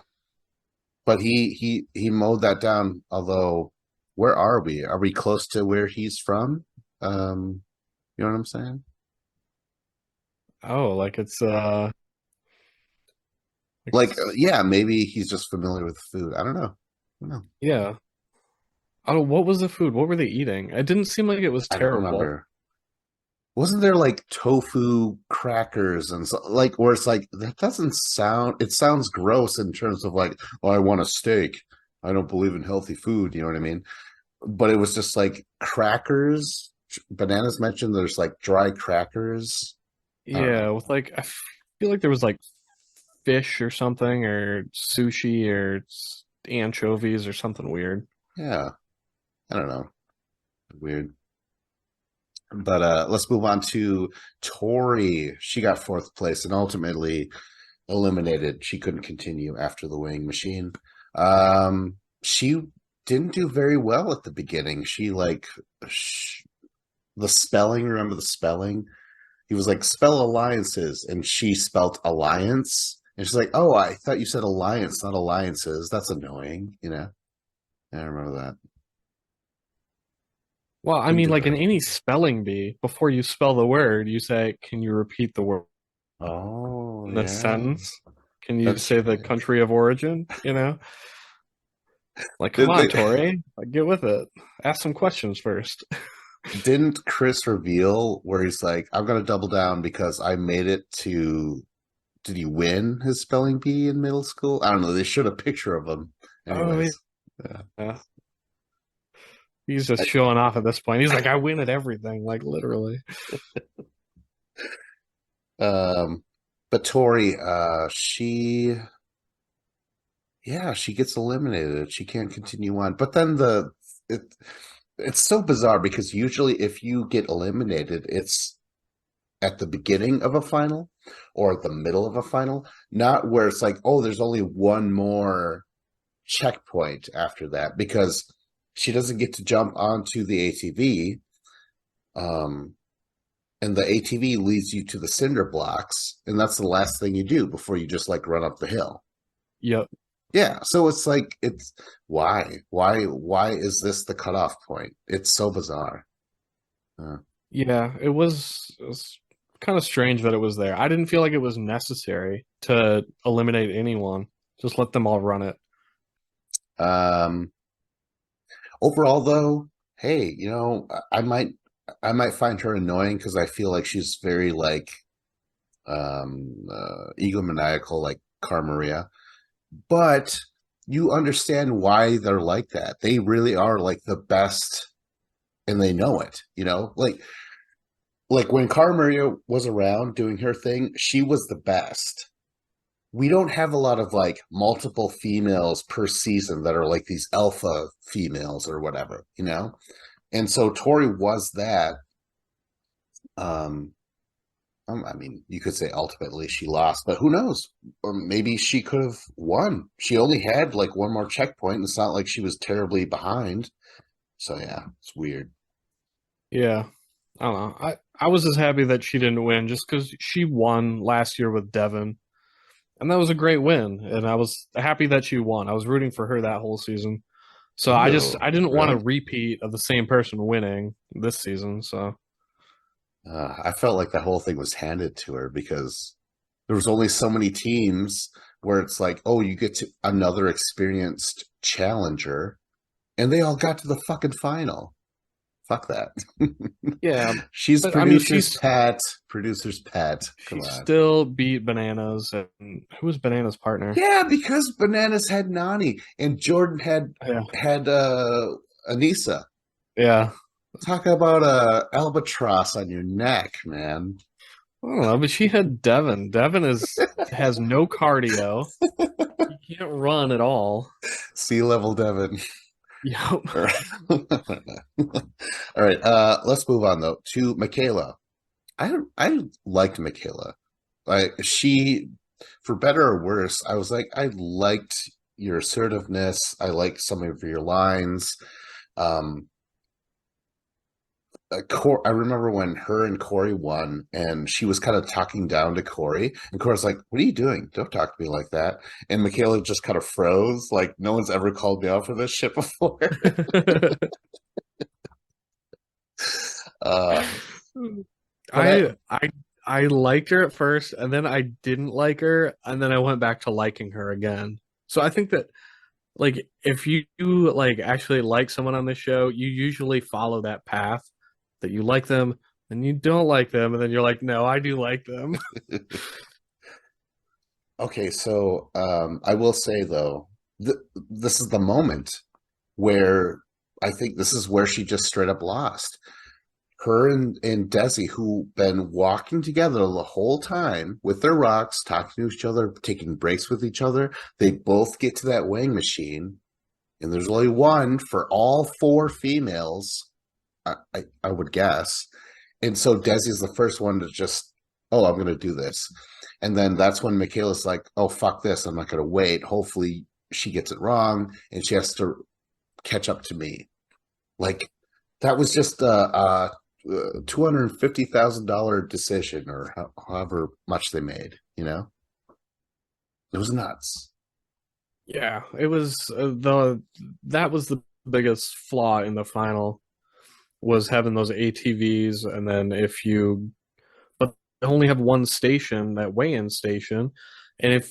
But he mowed that down. Although, where are we? Are we close to where he's from? You know what I'm saying? Oh, like it's Like, yeah, maybe he's just familiar with food. I don't know. I don't know. yeah. Oh, what was the food? What were they eating? It didn't seem like it was I don't terrible. remember. Wasn't there like tofu crackers and so like where it's like that doesn't sound it sounds gross in terms of like, oh, I want a steak. I don't believe in healthy food, you know what I mean? But it was just like crackers. Bananas mentioned there's like dry crackers. I don't know. Yeah, with like I feel like there was like fish or something or sushi or anchovies or something weird. Yeah, I don't know. Weird. But let's move on to Tori. She got fourth place and ultimately eliminated. She couldn't continue after the weighing machine. She didn't do very well at the beginning. She like the spelling. Remember the spelling? He was like spell alliances, and she spelt alliance. And she's like, "Oh, I thought you said alliance, not alliances. That's annoying." You know, I remember that. Well, I Didn't mean, do like in very well. any spelling bee, before you spell the word, you say, "Can you repeat the word Oh in a yeah, sentence? Can you that's say the right. country of origin?" You know, like, come Did on, they? Tori, like, get with it. Ask some questions first. Didn't Chris reveal where he's like, "I'm gonna double down because I made it to." Did he win his spelling bee in middle school? I don't know. They showed a picture of him. Oh Anyways, yeah. yeah, he's just showing off at this point. He's like, I win at everything, like literally. Um, but Tori, yeah, she gets eliminated. She can't continue on. But then it it's so bizarre because usually if you get eliminated, it's at the beginning of a final or at the middle of a final, not where it's like, oh, there's only one more checkpoint after that because she doesn't get to jump onto the ATV. Um, and the ATV leads you to the cinder blocks, and that's the last thing you do before you just like run up the hill. Yep. Yeah, so it's like it's why is this the cutoff point? It's so bizarre. Uh, Yeah, it was kind of strange that it was there. I didn't feel like it was necessary to eliminate anyone. Just let them all run it. um, overall, though, hey, I might find her annoying because I feel like she's very like egomaniacal, like Car Maria. But you understand why they're like that. They really are like the best and they know it, you know? Like when Car Maria was around doing her thing, she was the best. We don't have a lot of like multiple females per season that are like these alpha females or whatever, you know? And so Tori was that. Um I mean, you could say ultimately she lost, but who knows? Or maybe she could have won. She only had like one more checkpoint. And it's not like she was terribly behind. So yeah, it's weird. Yeah. I don't know. I was just happy that she didn't win just because she won last year with Devin. And that was a great win. And I was happy that she won. I was rooting for her that whole season. So Ew, I didn't want a really? repeat of the same person winning this season. So I felt like that whole thing was handed to her because there was only so many teams where it's like, oh, you get to another experienced challenger, and they all got to the fucking final. Fuck that. yeah, She's but I mean producer's pet. Producer's pet. Come she on. still beat Bananas. And who was Bananas' partner? Yeah, because Bananas had Nani and Jordan Yeah, had Anissa. yeah. Talk about a albatross on your neck, man. I don't know, but she had Devin. Devin is has no cardio. He can't run at all. Sea level Devon. Yep. All right. Let's move on though to Michaela. I liked Michaela. Like she, for better or worse, I was like, I liked your assertiveness. I liked some of your lines. Um, I remember when her and Corey won, and she was kind of talking down to Corey, and Corey's like, "What are you doing? Don't talk to me like that." And Michaela just kind of froze, like no one's ever called me out for this shit before. uh, but I I liked her at first, and then I didn't like her, and then I went back to liking her again. So I think that like if you like actually like someone on the show, you usually follow that path that you like them, and you don't like them, and then you're like, no, I do like them. okay, so I will say though, th this is the moment where I think this is where she just straight up lost. Her and Desi, who been walking together the whole time with their rocks, talking to each other, taking breaks with each other, they both get to that weighing machine, and there's only one for all four females, I would guess. And so Desi's the first one to just, oh, I'm going to do this. And then that's when Michaela's like, oh, fuck this. I'm not going to wait. Hopefully she gets it wrong and she has to catch up to me. Like, that was just a $250,000 decision or however much they made, you know? It was nuts. Yeah, it was the that was the biggest flaw in the final was having those ATVs, and then if you but they only have one station, that weigh-in station, and if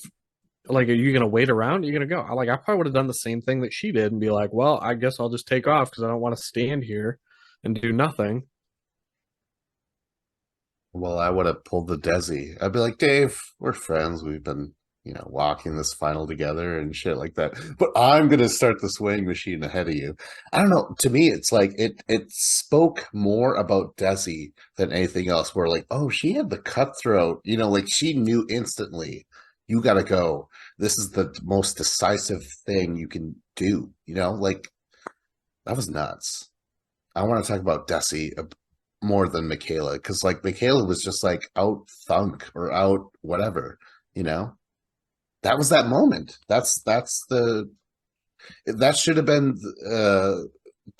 like are you gonna wait around? You're gonna go. I probably would have done the same thing that she did and be like, well, I guess I'll just take off because I don't want to stand here and do nothing. Well, I would have pulled the Desi. I'd be like, Dave, we're friends. We've been, walking this final together and shit like that. But I'm gonna start the swaying machine ahead of you. I don't know. To me, it's like it spoke more about Desi than anything else. Where like, oh, she had the cutthroat, like she knew instantly, you gotta go. This is the most decisive thing you can do, like that was nuts. I want to talk about Desi more than Michaela because like Michaela was just like out thunk or out whatever, you know. That was that moment. That should have been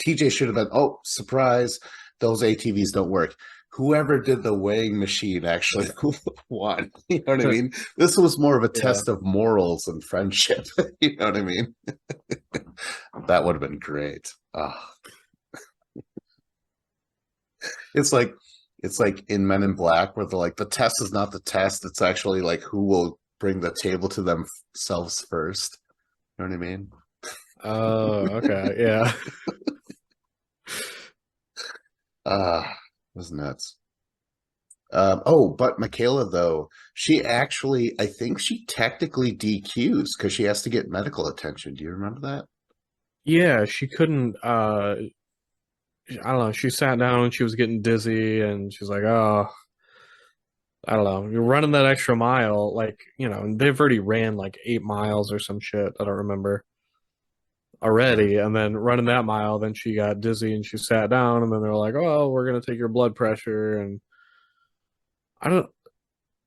TJ should have been, oh, surprise, those ATVs don't work. Whoever did the weighing machine actually won. You know what I mean? This was more of a Yeah. test of morals and friendship. You know what I mean? That would have been great. Oh, it's like in Men in Black where they're like the test is not the test. It's actually like who will bring the table to themselves first. You know what I mean? Oh, okay. Yeah. It was nuts. But Michaela though, she actually, I think she technically DQs because she has to get medical attention. Do you remember that? Yeah, she couldn't I don't know, she sat down and she was getting dizzy and she's like, "Oh, I don't know. You're running that extra mile, like, they've already ran like 8 miles or some shit. I don't remember already. And then running that mile, then she got dizzy and she sat down. And then they're like, oh, we're going to take your blood pressure. And I don't.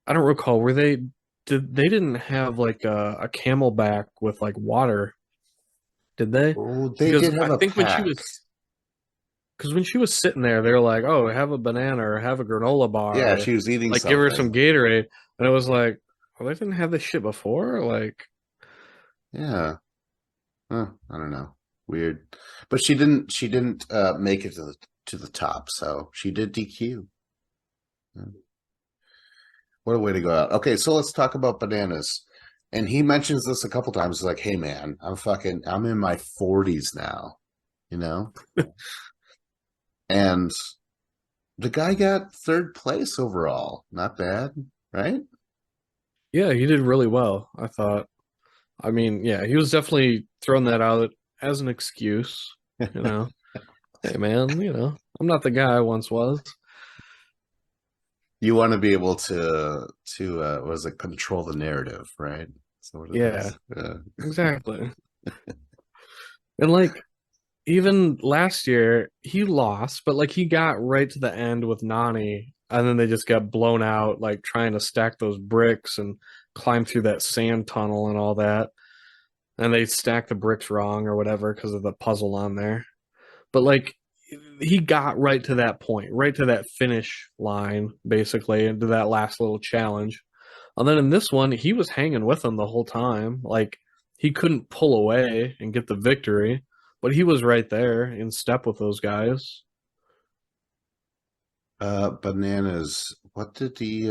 I don't recall. Were they didn't have like a camelback with like water, did they? Oh, they Because did have I a think pack. when she was sitting there, they're like, "Oh, have a banana or have a granola bar Yeah, or she was eating like give her some something. Gatorade." And it was like, "Well, they didn't have this shit before." Like, Yeah. Huh, I don't know. Weird. But she didn't make it to the top, so she did DQ. Yeah. What a way to go out. Okay, so let's talk about bananas. And he mentions this a couple times. He's like, hey man, I'm in my 40s now, you know? And the guy got third place overall. Not bad, right? yeah, he did really well, I thought. I mean, yeah, he was definitely throwing that out as an excuse, you know. Hey man, I'm not the guy I once was. You want to be able to what is it, control the narrative, right? So what it Yeah, is. Yeah. exactly. And like even last year, he lost, but like he got right to the end with Nani, and then they just got blown out, like trying to stack those bricks and climb through that sand tunnel and all that. And they stacked the bricks wrong or whatever because of the puzzle on there. But like he got right to that point, right to that finish line, basically, into that last little challenge. And then in this one, he was hanging with them the whole time. Like he couldn't pull away and get the victory, but he was right there in step with those guys. Bananas. What did he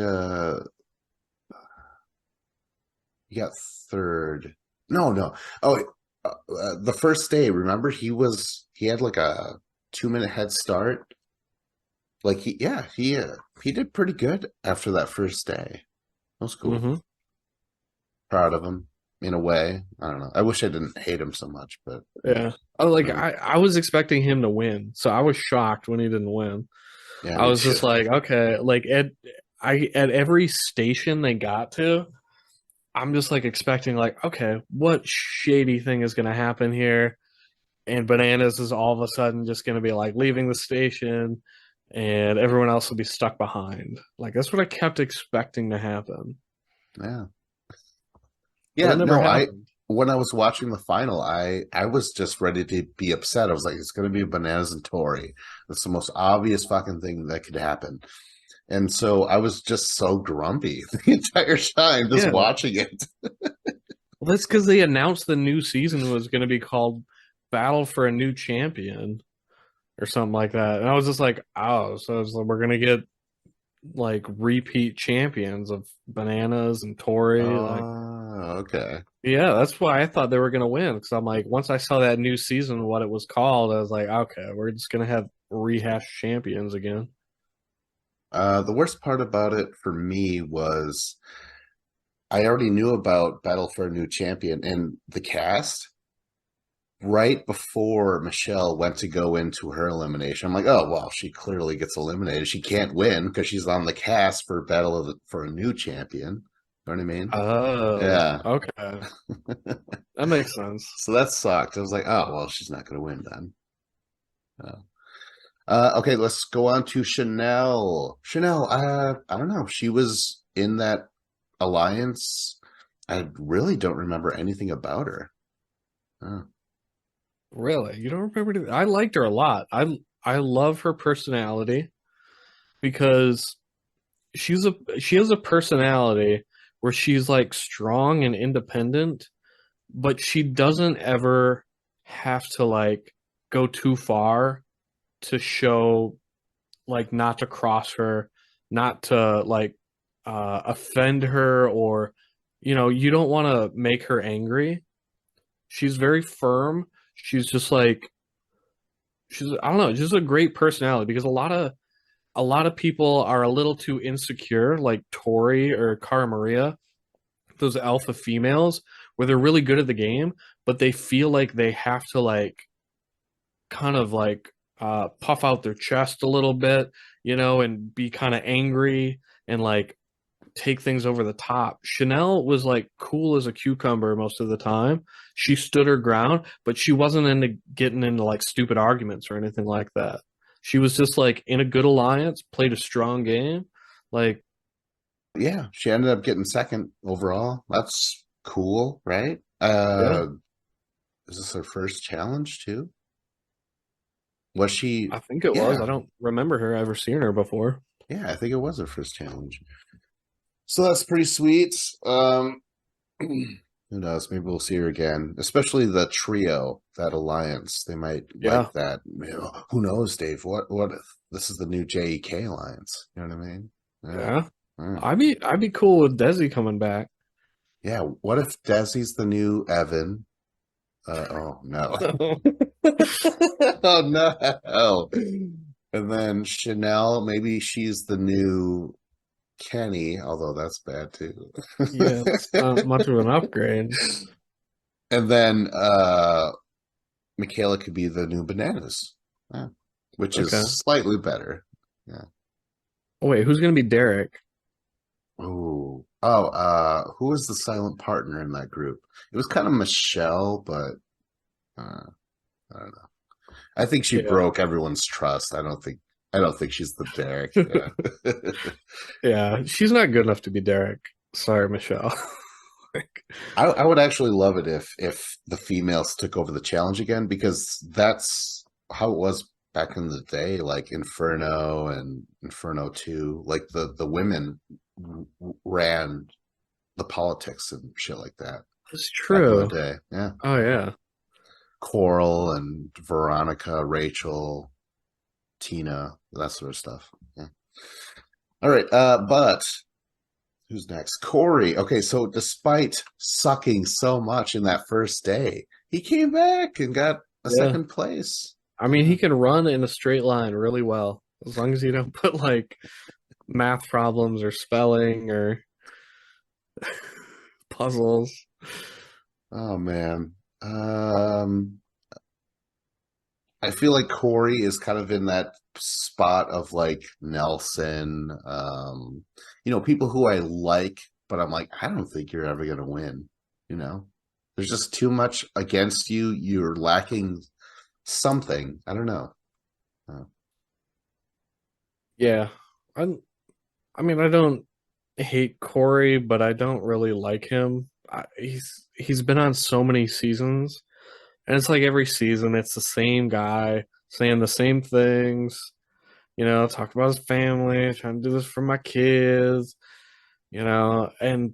got third? No, no. Oh, the first day, remember he had like a 2 minute head start. Like he did pretty good after that first day. That was cool. Hmm. Proud of him in a way. I don't know. I wish I didn't hate him so much, but Yeah. uh, I was expecting him to win, so I was shocked when he didn't win. yeah, I me was too. just like, okay, like at every station they got to, I'm just like expecting like, okay, what shady thing is gonna happen here? And Bananas is all of a sudden just gonna be like leaving the station and everyone else will be stuck behind. Like that's what I kept expecting to happen. Yeah. But Yeah, it never no, I happened. when I was watching the final, I was just ready to be upset. I was like, it's gonna be Bananas and Tori. That's the most obvious fucking thing that could happen. And so I was just so grumpy the entire time just Yeah. watching it. Well, that's because they announced the new season was gonna be called Battle for a New Champion or something like that. And I was just like, oh, so it's like we're gonna get like repeat champions of Bananas and Tori. Like, Oh, okay. yeah, that's why I thought they were gonna win. Because I'm like, once I saw that new season, what it was called, I was like, okay, we're just gonna have rehash champions again. The worst part about it for me was I already knew about Battle for a New Champion and the cast right before Michelle went to go into her elimination. I'm like, oh well, she clearly gets eliminated. She can't win because she's on the cast for for a New Champion. You know what I mean? Oh, Yeah. okay, that makes sense. So that sucked. I was like, oh well, she's not going to win then. Okay, let's go on to Chanel. Chanel, I don't know. She was in that alliance. I really don't remember anything about her. Oh. Really, you don't remember? I liked her a lot. I love her personality because she has a personality where she's like strong and independent, but she doesn't ever have to like go too far to show like not to cross her, not to like offend her or you don't want to make her angry. She's very firm. She's just like she's I don't know, just a great personality because a lot of people are a little too insecure like Tori or Cara Maria, those alpha females where they're really good at the game, but they feel like they have to like kind of like puff out their chest a little bit, and be kind of angry and like take things over the top. Chanel was like cool as a cucumber most of the time. She stood her ground, but she wasn't into getting into like stupid arguments or anything like that. She was just like in a good alliance, played a strong game. Like Yeah, she ended up getting second overall. That's cool, right? Yeah, Is this her first challenge too? Was she? I think it was. I Yeah, don't remember her ever seeing her before. yeah, I think it was her first challenge. So that's pretty sweet. Who knows? Maybe we'll see her again, especially the trio, that alliance. They might Yeah, like that. Who knows, Dave? What if this is the new JEK alliance? You know what I mean? Yeah. yeah. Yeah. I'd be cool with Desi coming back. Yeah, what if Desi's the new Evan? Oh no. Oh no. And then Chanel, maybe she's the new Kenny, although that's bad too. Yeah, it's not much of an upgrade. And then Michaela could be the new Bananas. Yeah. Which is Okay. slightly better. Yeah. Oh, wait, who's gonna be Derek? Who was the silent partner in that group? It was kind of Michelle, but uh, I don't know. I think she Yeah. broke everyone's trust. I don't think she's the Derek. Yeah. Yeah, she's not good enough to be Derek. Sorry, Michelle. Like, I would actually love it if the females took over the challenge again, because that's how it was back in the day, like Inferno and Inferno 2. Like the women ran the politics and shit like that it's back in the true. day. Yeah. Oh yeah. Coral and Veronica, Rachel, Tina, that sort of stuff. Yeah. All right. But who's next? Corey. Okay, so despite sucking so much in that first day, he came back and got a Yeah. second place. I mean, he can run in a straight line really well, as long as you don't put like math problems or spelling or puzzles. Oh man. Um, I feel like Corey is kind of in that spot of like Nelson, people who I like, but I'm like, I don't think you're ever gonna win, you know? There's just too much against you. You're lacking something. I don't know. Uh, Yeah. I I mean, I don't hate Corey, but I don't really like him. He's been on so many seasons, and it's like every season it's the same guy saying the same things. Talk about his family, trying to do this for my kids. And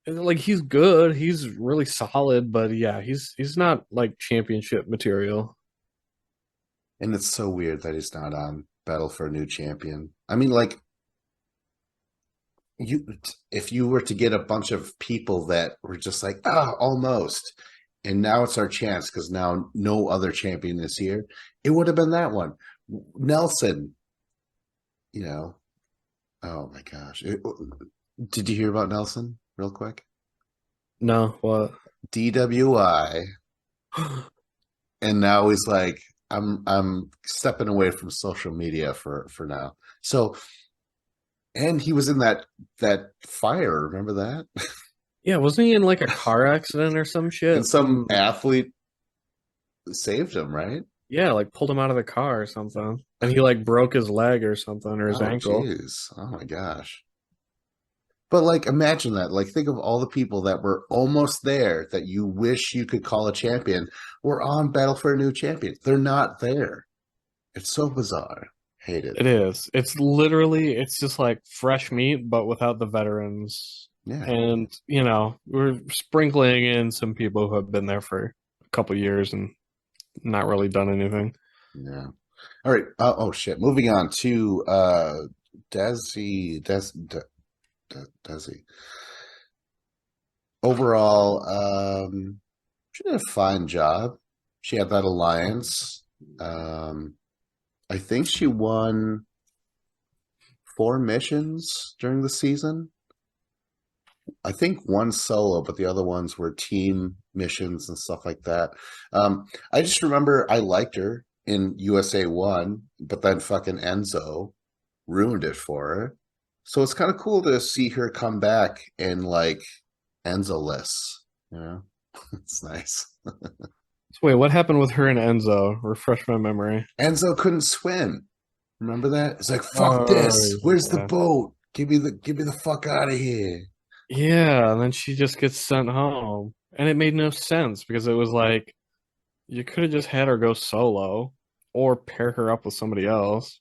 like he's good, he's really solid, but yeah, he's not like championship material. and it's so weird that he's not on Battle for a New Champion. I mean, like you if you were to get a bunch of people that were just like almost, and now it's our chance because now no other champion is here, it would have been that one. Nelson, you know. Oh my gosh. Did you hear about Nelson real quick? No, what? DWI, and now he's like, I'm stepping away from social media for now. So, and he was in that fire, remember that? Yeah, wasn't he in like a car accident or some And shit? some athlete saved him, right? Yeah, like pulled him out of the car or something. And he like broke his leg or something or his Oh ankle. geez. Oh my gosh. But like imagine that. Like think of all the people that were almost there that you wish you could call a champion were on Battle for a New Champion. They're not there. It's so bizarre. Hate it. It is. It's just like fresh meat, but without the veterans. Yeah. And, we're sprinkling in some people who have been there for a couple years and not really done anything. Yeah. All right. Oh shit. Moving on to Desi. Desi. Overall, she did a fine job. She had that alliance. Um, I think she won 4 missions during the season. I think one solo, but the other ones were team missions and stuff like that. I just remember I liked her in USA One, but then fucking Enzo ruined it for her. So it's kind of cool to see her come back in like Enzo-less. You know, it's nice. So wait, what happened with her and Enzo? Refresh my memory. Enzo couldn't swim. Remember that? It's like, fuck Oh, this. Where's the yeah. boat? give me the fuck out of here. Yeah, and then she just gets sent home. And it made no sense because it was like you could have just had her go solo or pair her up with somebody else.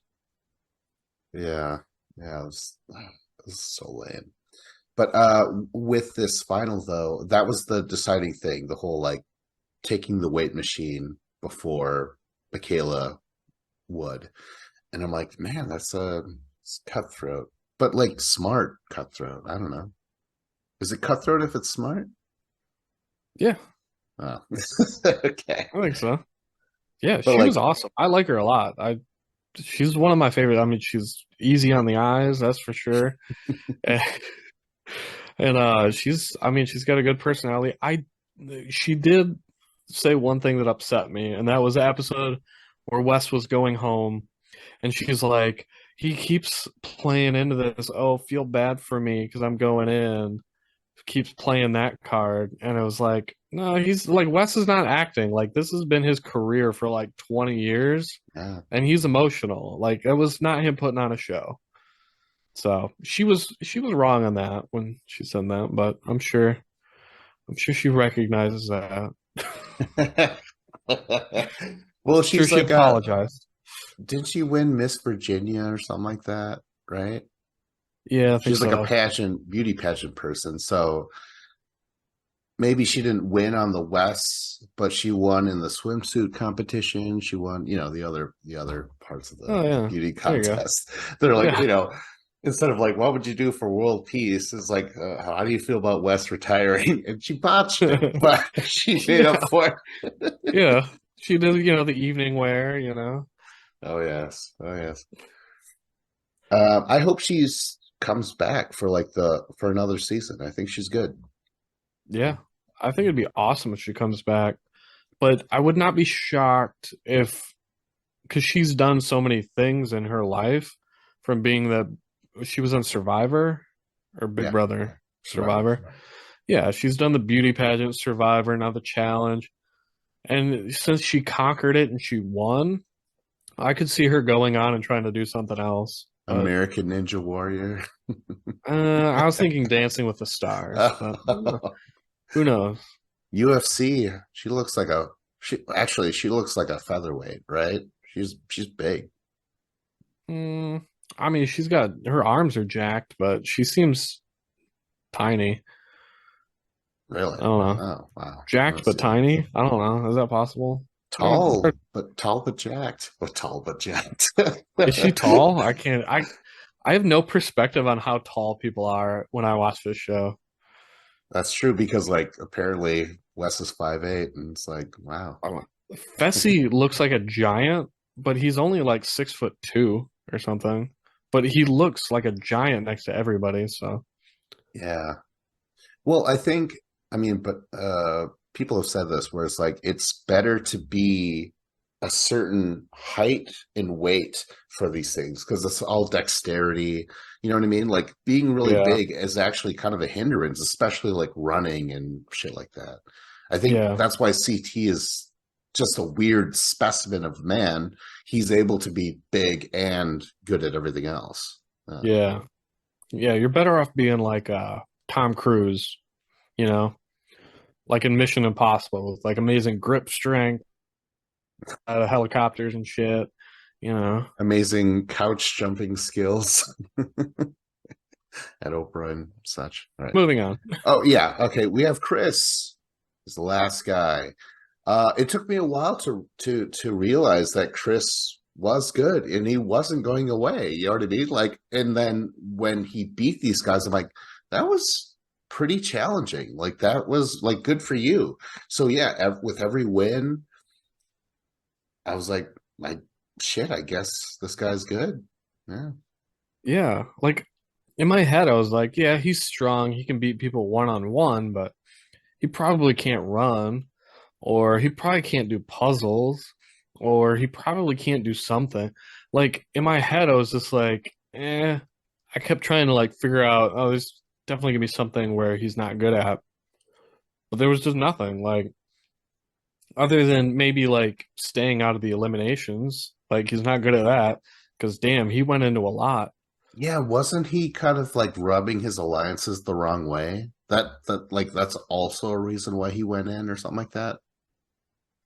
Yeah, yeah, it was so lame. But with this final though, that was the deciding thing. The whole like taking the weight machine before Michaela would, and I'm like, man, that's it's cutthroat, but like smart cutthroat. I don't know. Is it cutthroat if it's smart? Yeah, Oh. Okay, I think so. Yeah, but she was like, awesome. I like her a lot. She's one of my favorite. I mean, she's easy on the eyes, that's for sure. And she's I mean, she's got a good personality. She did say one thing that upset me, and that was the episode where Wes was going home and she's like, he keeps playing into this, oh, feel bad for me because I'm going in. Keeps playing that card. And it was like, no, he's like Wes is not acting. Like this has been his career for like 20 years yeah. and he's emotional. Like it was not him putting on a show. So she was wrong on that when she said that, but I'm sure she recognizes that. Well, Sure she's she like, apologized. didn't she win Miss Virginia or something like that? Right? Yeah, I think She's like a so. pageant, beauty pageant person. So maybe she didn't win on the West, but she won in the swimsuit competition. She won, the other parts of Oh the yeah. beauty There you go. contest. They're like, Yeah. instead of like, what would you do for world peace? It's like, how do you feel about West retiring? And she botched it, but she made up Yeah. for it. Yeah. She did, the evening wear. Oh yes, oh yes. I hope she's comes back for like the for another season. I think she's good. Yeah. I think it'd be awesome if she comes back. But I would not be shocked if, because she's done so many things in her life from being she was on Survivor or Big Yeah, Brother Survivor. Survivor. Yeah, she's done the beauty pageant, Survivor, now the challenge. And since she conquered it and she won, I could see her going on and trying to do something else. But American Ninja Warrior. I was thinking Dancing with the Stars, but who knows? UFC. She looks like a featherweight, right? She's big. Mm, I mean, she's got her arms are jacked, but she seems tiny. Really? I don't know. Oh wow. Jacked Let's but see. tiny? I don't know. Is that possible? Tall but jacked. Oh, tall but jacked. Is she tall? I can't. I have no perspective on how tall people are when I watch this show. That's true because like apparently Wes is 5'8", and it's like, wow. I don't know. Fessy looks like a giant, but he's only like 6'2" or something. But he looks like a giant next to everybody. So Yeah. Well, I mean, but people have said this where it's like it's better to be a certain height and weight for these things because it's all dexterity. You know what I mean? Like being really yeah, big is actually kind of a hindrance, especially like running and shit like that. I think yeah, that's why CT is just a weird specimen of man. He's able to be big and good at everything else. yeah, yeah. You're better off being like Tom Cruise, you know, like in Mission Impossible with like amazing grip strength, helicopters and shit. You know. Amazing couch jumping skills at Oprah and such. Right. Moving on. Oh yeah. Okay. We have Chris is the last guy. It took me a while to realize that Chris was good and he wasn't going away. You know what I mean? Like, and then when he beat these guys, I'm like, that was pretty challenging. Like that was like good for you. So yeah, with every win, I was like shit. I guess this guy's good. Yeah. Yeah, like in my head, I was like, yeah, he's strong. He can beat people one on one, but he probably can't run, or he probably can't do puzzles, or he probably can't do something. Like in my head, I was just like, eh. I kept trying to like figure out, oh, there's definitely gonna be something where he's not good at, but there was just nothing. Like other than maybe like staying out of the eliminations, like he's not good at that because damn, he went into a lot. Yeah, wasn't he kind of like rubbing his alliances the wrong way? That like that's also a reason why he went in or something like that.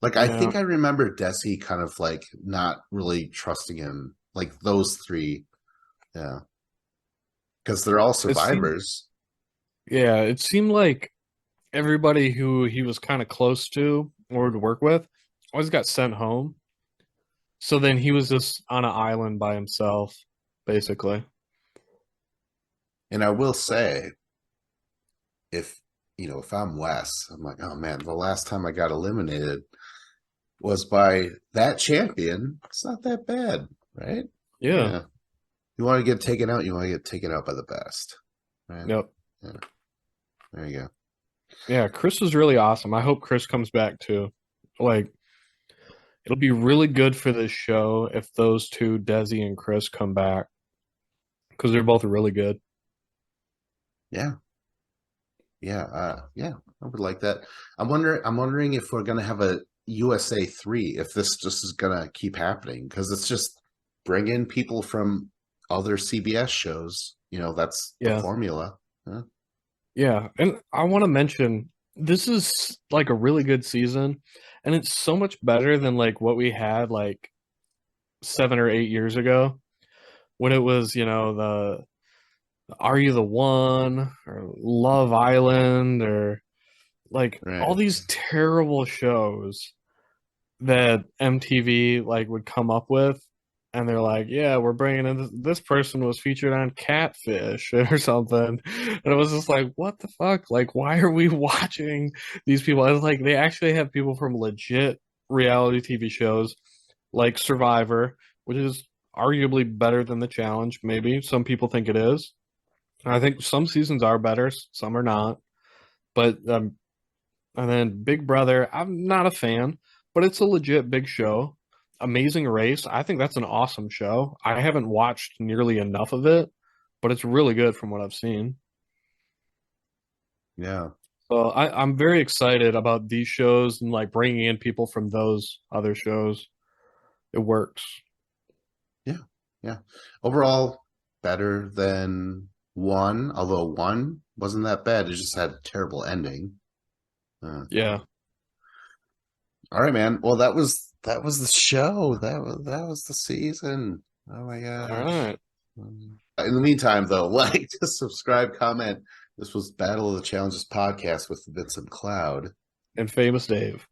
Like I Yeah, think I remember Desi kind of like not really trusting him. Like those three, yeah, because they're all it seemed survivors. it seemed like everybody who he was kind of close to or would work with always got sent home. So then he was just on an island by himself, basically. And I will say, if if I'm Wes, I'm like, oh man, the last time I got eliminated was by that champion. It's not that bad, right? Yeah. Yeah. You want to get taken out, you want to get taken out by the best, right? Yep. Yeah. There you go. Yeah, Chris was really awesome. I hope Chris comes back too. Like, it'll be really good for this show if those two, Desi and Chris, come back because they're both really good. Yeah. Yeah, I would like that. I'm wondering if we're gonna have a USA 3, if this just is gonna keep happening, because it's just bring in people from other CBS shows. That's the Yeah. formula. Huh? Yeah. And I want to mention this is like a really good season, and it's so much better than like what we had like 7 or 8 years ago when it was, the Are You the One or Love Island or like all Right. these terrible shows that MTV like would come up with, and they're like, "Yeah, we're bringing in this person was featured on Catfish or something," and it was just like, "What the fuck? Like, why are we watching these people?" I was like, they actually have people from legit reality TV shows like Survivor, which is arguably better than The Challenge. Maybe some people think it is. I think some seasons are better, some are not. But and then Big Brother, I'm not a fan, but it's a legit big show. Amazing Race, I think that's an awesome show. I haven't watched nearly enough of it, but it's really good from what I've seen. Yeah. So I'm very excited about these shows and like bringing in people from those other shows. It works. Yeah. Yeah. Overall, better than one, although one wasn't that bad. It just had a terrible ending. Uh, Yeah. all right, man. Well, that was the show. That was the season. Oh my All gosh. right. In the meantime, though, like, subscribe, comment. This was Battle of the Challenges podcast with Vincent Cloud. And Famous Dave.